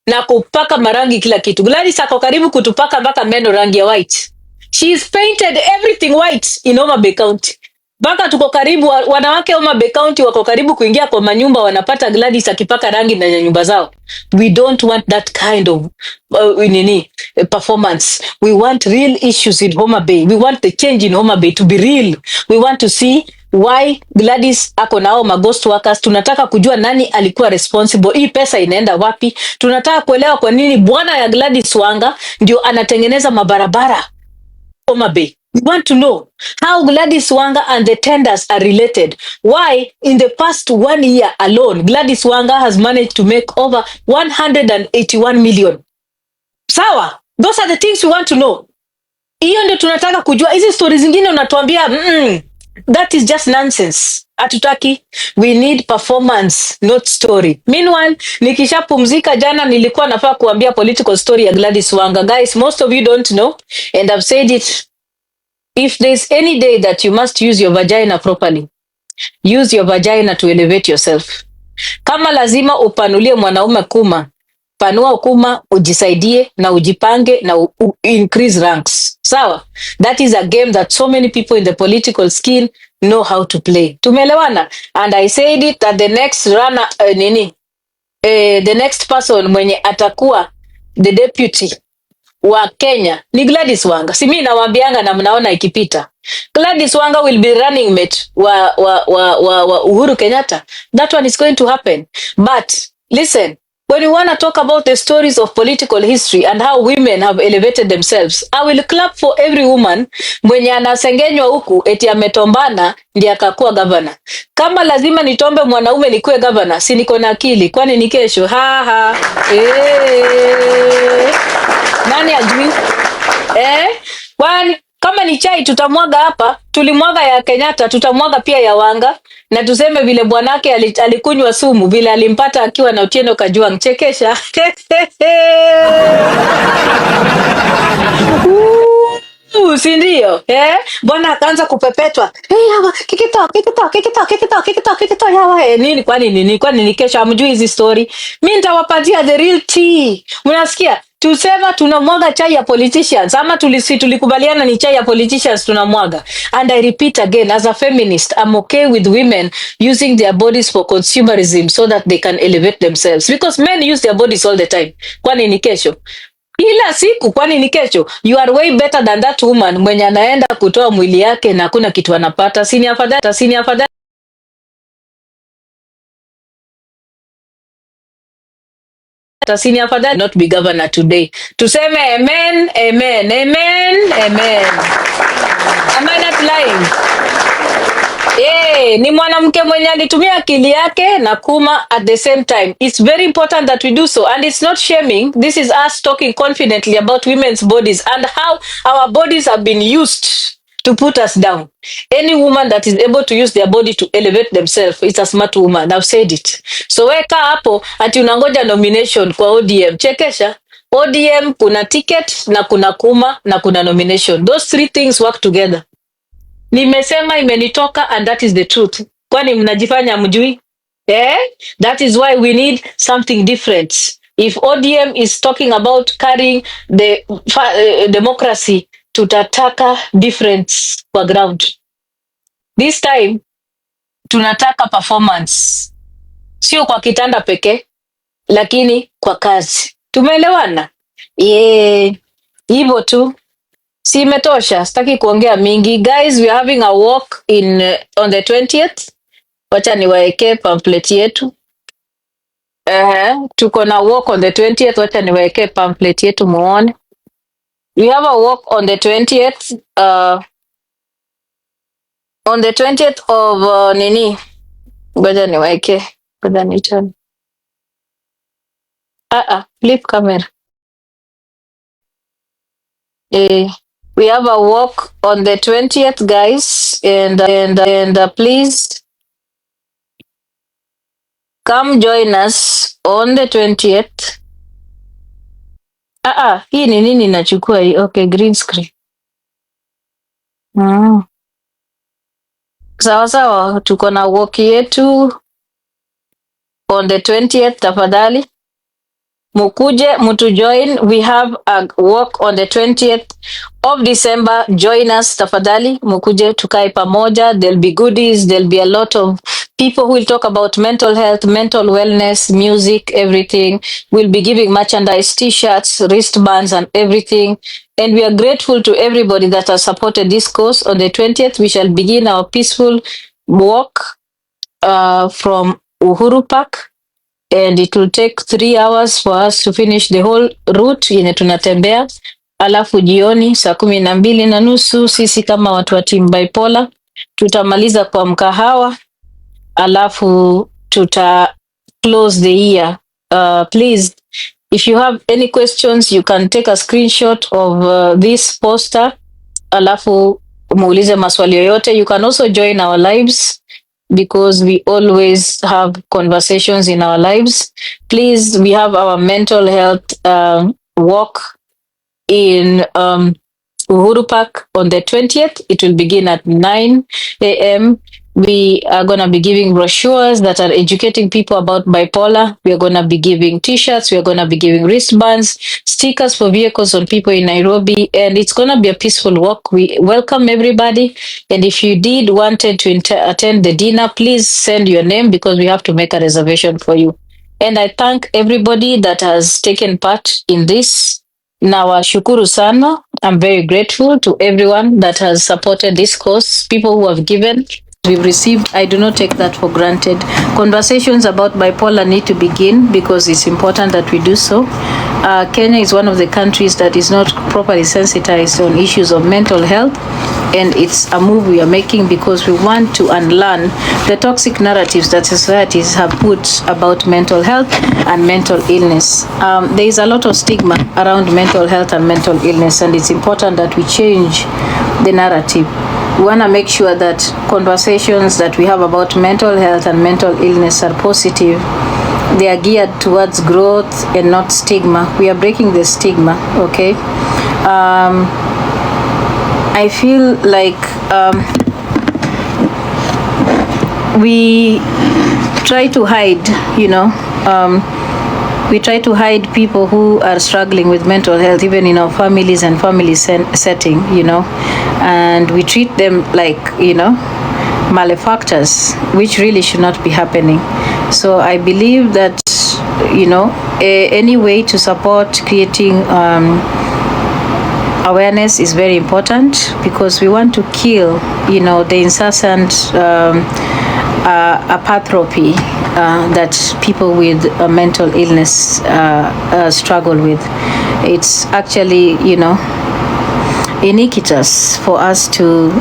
na kupaka marangi kila kitu. Gladys ako karibu kutupaka mpaka meno rangi ya white. She is painted everything white in Homa Bay County. Baka tuko karibu, wanawake Homa Bay County wako karibu kuingia kwa manyumba, wanapata Gladys akipaka rangi na nyumba zao. We don't want that kind of performance. We want real issues in Homa Bay. We want the change in Homa Bay to be real. We want to see why Gladys ako nao ghost workers. Tunataka kujua nani alikuwa responsible. Hii pesa inaenda wapi? Tunataka kuelewa kwa nini bwana ya Gladys Wanga ndio anatengeneza mabarabara Homa Bay. We want to know how Gladys Wanga and the tenders are related. Why in the past 1 year alone, Gladys Wanga has managed to make over 181 million. Sawa? Those are the things we want to know. Hiyo ndio tunataka kujua. Hizi stories zingine unatuambia that is just nonsense. Hatutaki. We need performance, not story. Meanwhile, nikishapumzika jana nilikuwa nafaa kuambia political story ya Gladys Wanga. Guys, most of you don't know, and I've said it. If there's any day that you must use your vagina properly, use your vagina to elevate yourself. Kama lazima upanulie mwanaume kuma, panua kuma, ujisaidie na ujipange na increase ranks. Sawa? That is a game that so many people in the political scene know how to play. Tumeelewana? And I said it that the next runner, the next person mwenye atakuwa the deputy wa Kenya ni Gladys Wanga. Si mimi nawaambianga na mnaona ikipita. Gladys Wanga will be running mate wa Uhuru Kenyatta. That one is going to happen. But listen, When you want to talk about the stories of political history and how women have elevated themselves, I will clap for every woman mwenye anasengenywa huku eti ametombana ndiye akakuwa governor. Kama lazima nitombe mwanaume nikuwe governor, si niko na akili, kwani ni kesho? Ha ha. Nani ajui? Kwani kama ni chai tutamwaga hapa, tulimwaga ya Kenyatta, tutamwaga pia ya Wanga, na tuseme vile bwanake alikunywa sumu, vile alimpata akiwa na Otieno Kajwang. Chekesha. Si ndio? Bwana akaanza kupepetwa. Kikito yawa. Nini kwani ni kesho hamjui hizi story? Mimi nitawapatia the real tea. Mnasikia? Tusema tunamwaga chai ya politicians ama tulikubaliana ni chai ya politicians tunamwaga. And I repeat again, as a feminist, I'm okay with women using their bodies for consumerism so that they can elevate themselves, because men use their bodies all the time. Kwani ni kesho? Kila siku, kwani ni kesho? You are way better than that woman mwenye anaenda kutoa mwili yake na hakuna kitu anapata. Sini afadhali not be governor today. Tuseme amen, amen, amen, amen. Am I not lying? Ni mwanamke mwenye alitumia akili yake na kuma at the same time. It's very important that we do so, and it's not shaming. This is us talking confidently about women's bodies and how our bodies have been used to put us down. Any woman that is able to use their body to elevate themselves is a smart woman. I've said it. So weka hapo ati unangoja nomination kwa ODM. Chekesha. ODM kuna ticket na kuna kuma na kuna nomination. Those three things work together. Nimesema imenitoka, and that is the truth. Kwani mnajifanya mjui? That is why we need something different. If ODM is talking about carrying the democracy, tutataka difference kwa ground. This time tunataka performance, sio kwa kitanda pekee, lakini kwa kazi. Tumeelewana? Hivyo tu. Si imetosha, sitaki kuongea mingi. Guys, we are having a walk on the 20th. Wacha niwaeke pamphlet yetu. Tuko na walk on the 20th. Wacha niwaeke pamphlet yetu muone. We have a walk on the 20th. On the 20th of nini? Ngoja niwaeke. Ngoja nichane. Flip camera. We have a walk on the 20th, guys, and please come join us on the 20th. Hii ni nini nachukua hii? Okay, green screen. Sawa, tuko na walk yetu on the 20th, tafadhali. Mukuje, mutu join. We have a walk on the 20th of December. Join us, tafadhali. Mukuje, tukae pamoja. There'll be goodies. There'll be a lot of people who will talk about mental health, mental wellness, music, everything. We'll be giving merchandise, t-shirts, wristbands, and everything. And we are grateful to everybody that has supported this cause. On the 20th, we shall begin our peaceful walk from Uhuru Park. And it will take 3 hours for us to finish the whole route yenye tunatembea. Alafu jioni saa 12:30 sisi kama watu wa team Bipolar tutamaliza kwa mkahawa, alafu tuta close the year. Please, if you have any questions, you can take a screenshot of this poster, alafu muulize maswali yoyote. You can also join our lives, because we always have conversations in our lives. Please, we have our mental health walk in Uhuru Park on the 20th. It will begin at 9 a.m. We are going to be giving brochures that are educating people about bipolar. We are going to be giving t-shirts. We are going to be giving wristbands, stickers for vehicles on people in Nairobi. And it's going to be a peaceful walk. We welcome everybody. And if you did wanted to attend the dinner, please send your name, because we have to make a reservation for you. And I thank everybody that has taken part in this. Nawashukuru sana. I'm very grateful to everyone that has supported this cause, people who have given, we've received, I do not take that for granted. Conversations about bipolar need to begin because it's important that we do so. Kenya is one of the countries that is not properly sensitized on issues of mental health, and it's a move we are making because we want to unlearn the toxic narratives that societies have put about mental health and mental illness. There is a lot of stigma around mental health and mental illness, and it's important that we change the narrative. We want to make sure that conversations that we have about mental health and mental illness are positive. They are geared towards growth and not stigma. We are breaking the stigma, okay? I feel like we try to hide, we try to hide people who are struggling with mental health, even in our families and family setting, and we treat them like, malefactors, which really should not be happening. So I believe that, any way to support creating awareness is very important because we want to kill, the incessant apatropy that people with mental illness struggle with. It's actually, iniquitous for us to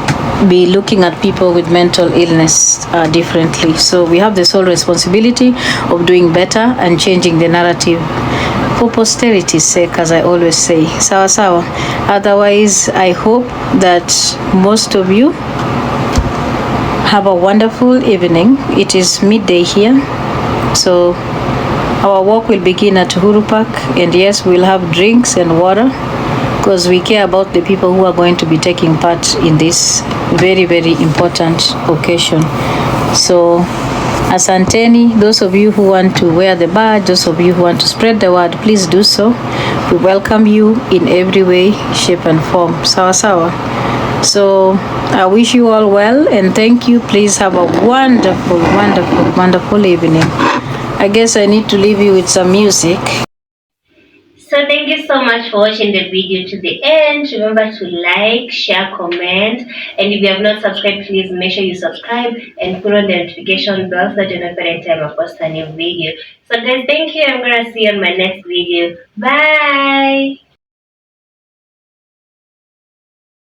be looking at people with mental illness differently. So we have the sole responsibility of doing better and changing the narrative for posterity's sake, as I always say. Sawa sawa. Otherwise, I hope that most of you have a wonderful evening. It is midday here, so our walk will begin at Uhuru Park, and yes, we'll have drinks and water because we care about the people who are going to be taking part in this very, very important occasion. So asanteni, those of you who want to wear the badge, those of you who want to spread the word, please do so. We welcome you in every way, shape and form. Sawa sawa. So I wish you all well and thank you. Please have a wonderful, wonderful, wonderful evening. I guess I need to leave you with some music. So thank you so much for watching the video to the end. Remember to like, share, comment, and if you have not subscribed, please make sure you subscribe and put on the notification bell so that you know every time I post a new video. So guys, thank you. I'm gonna see you on my next video. Bye.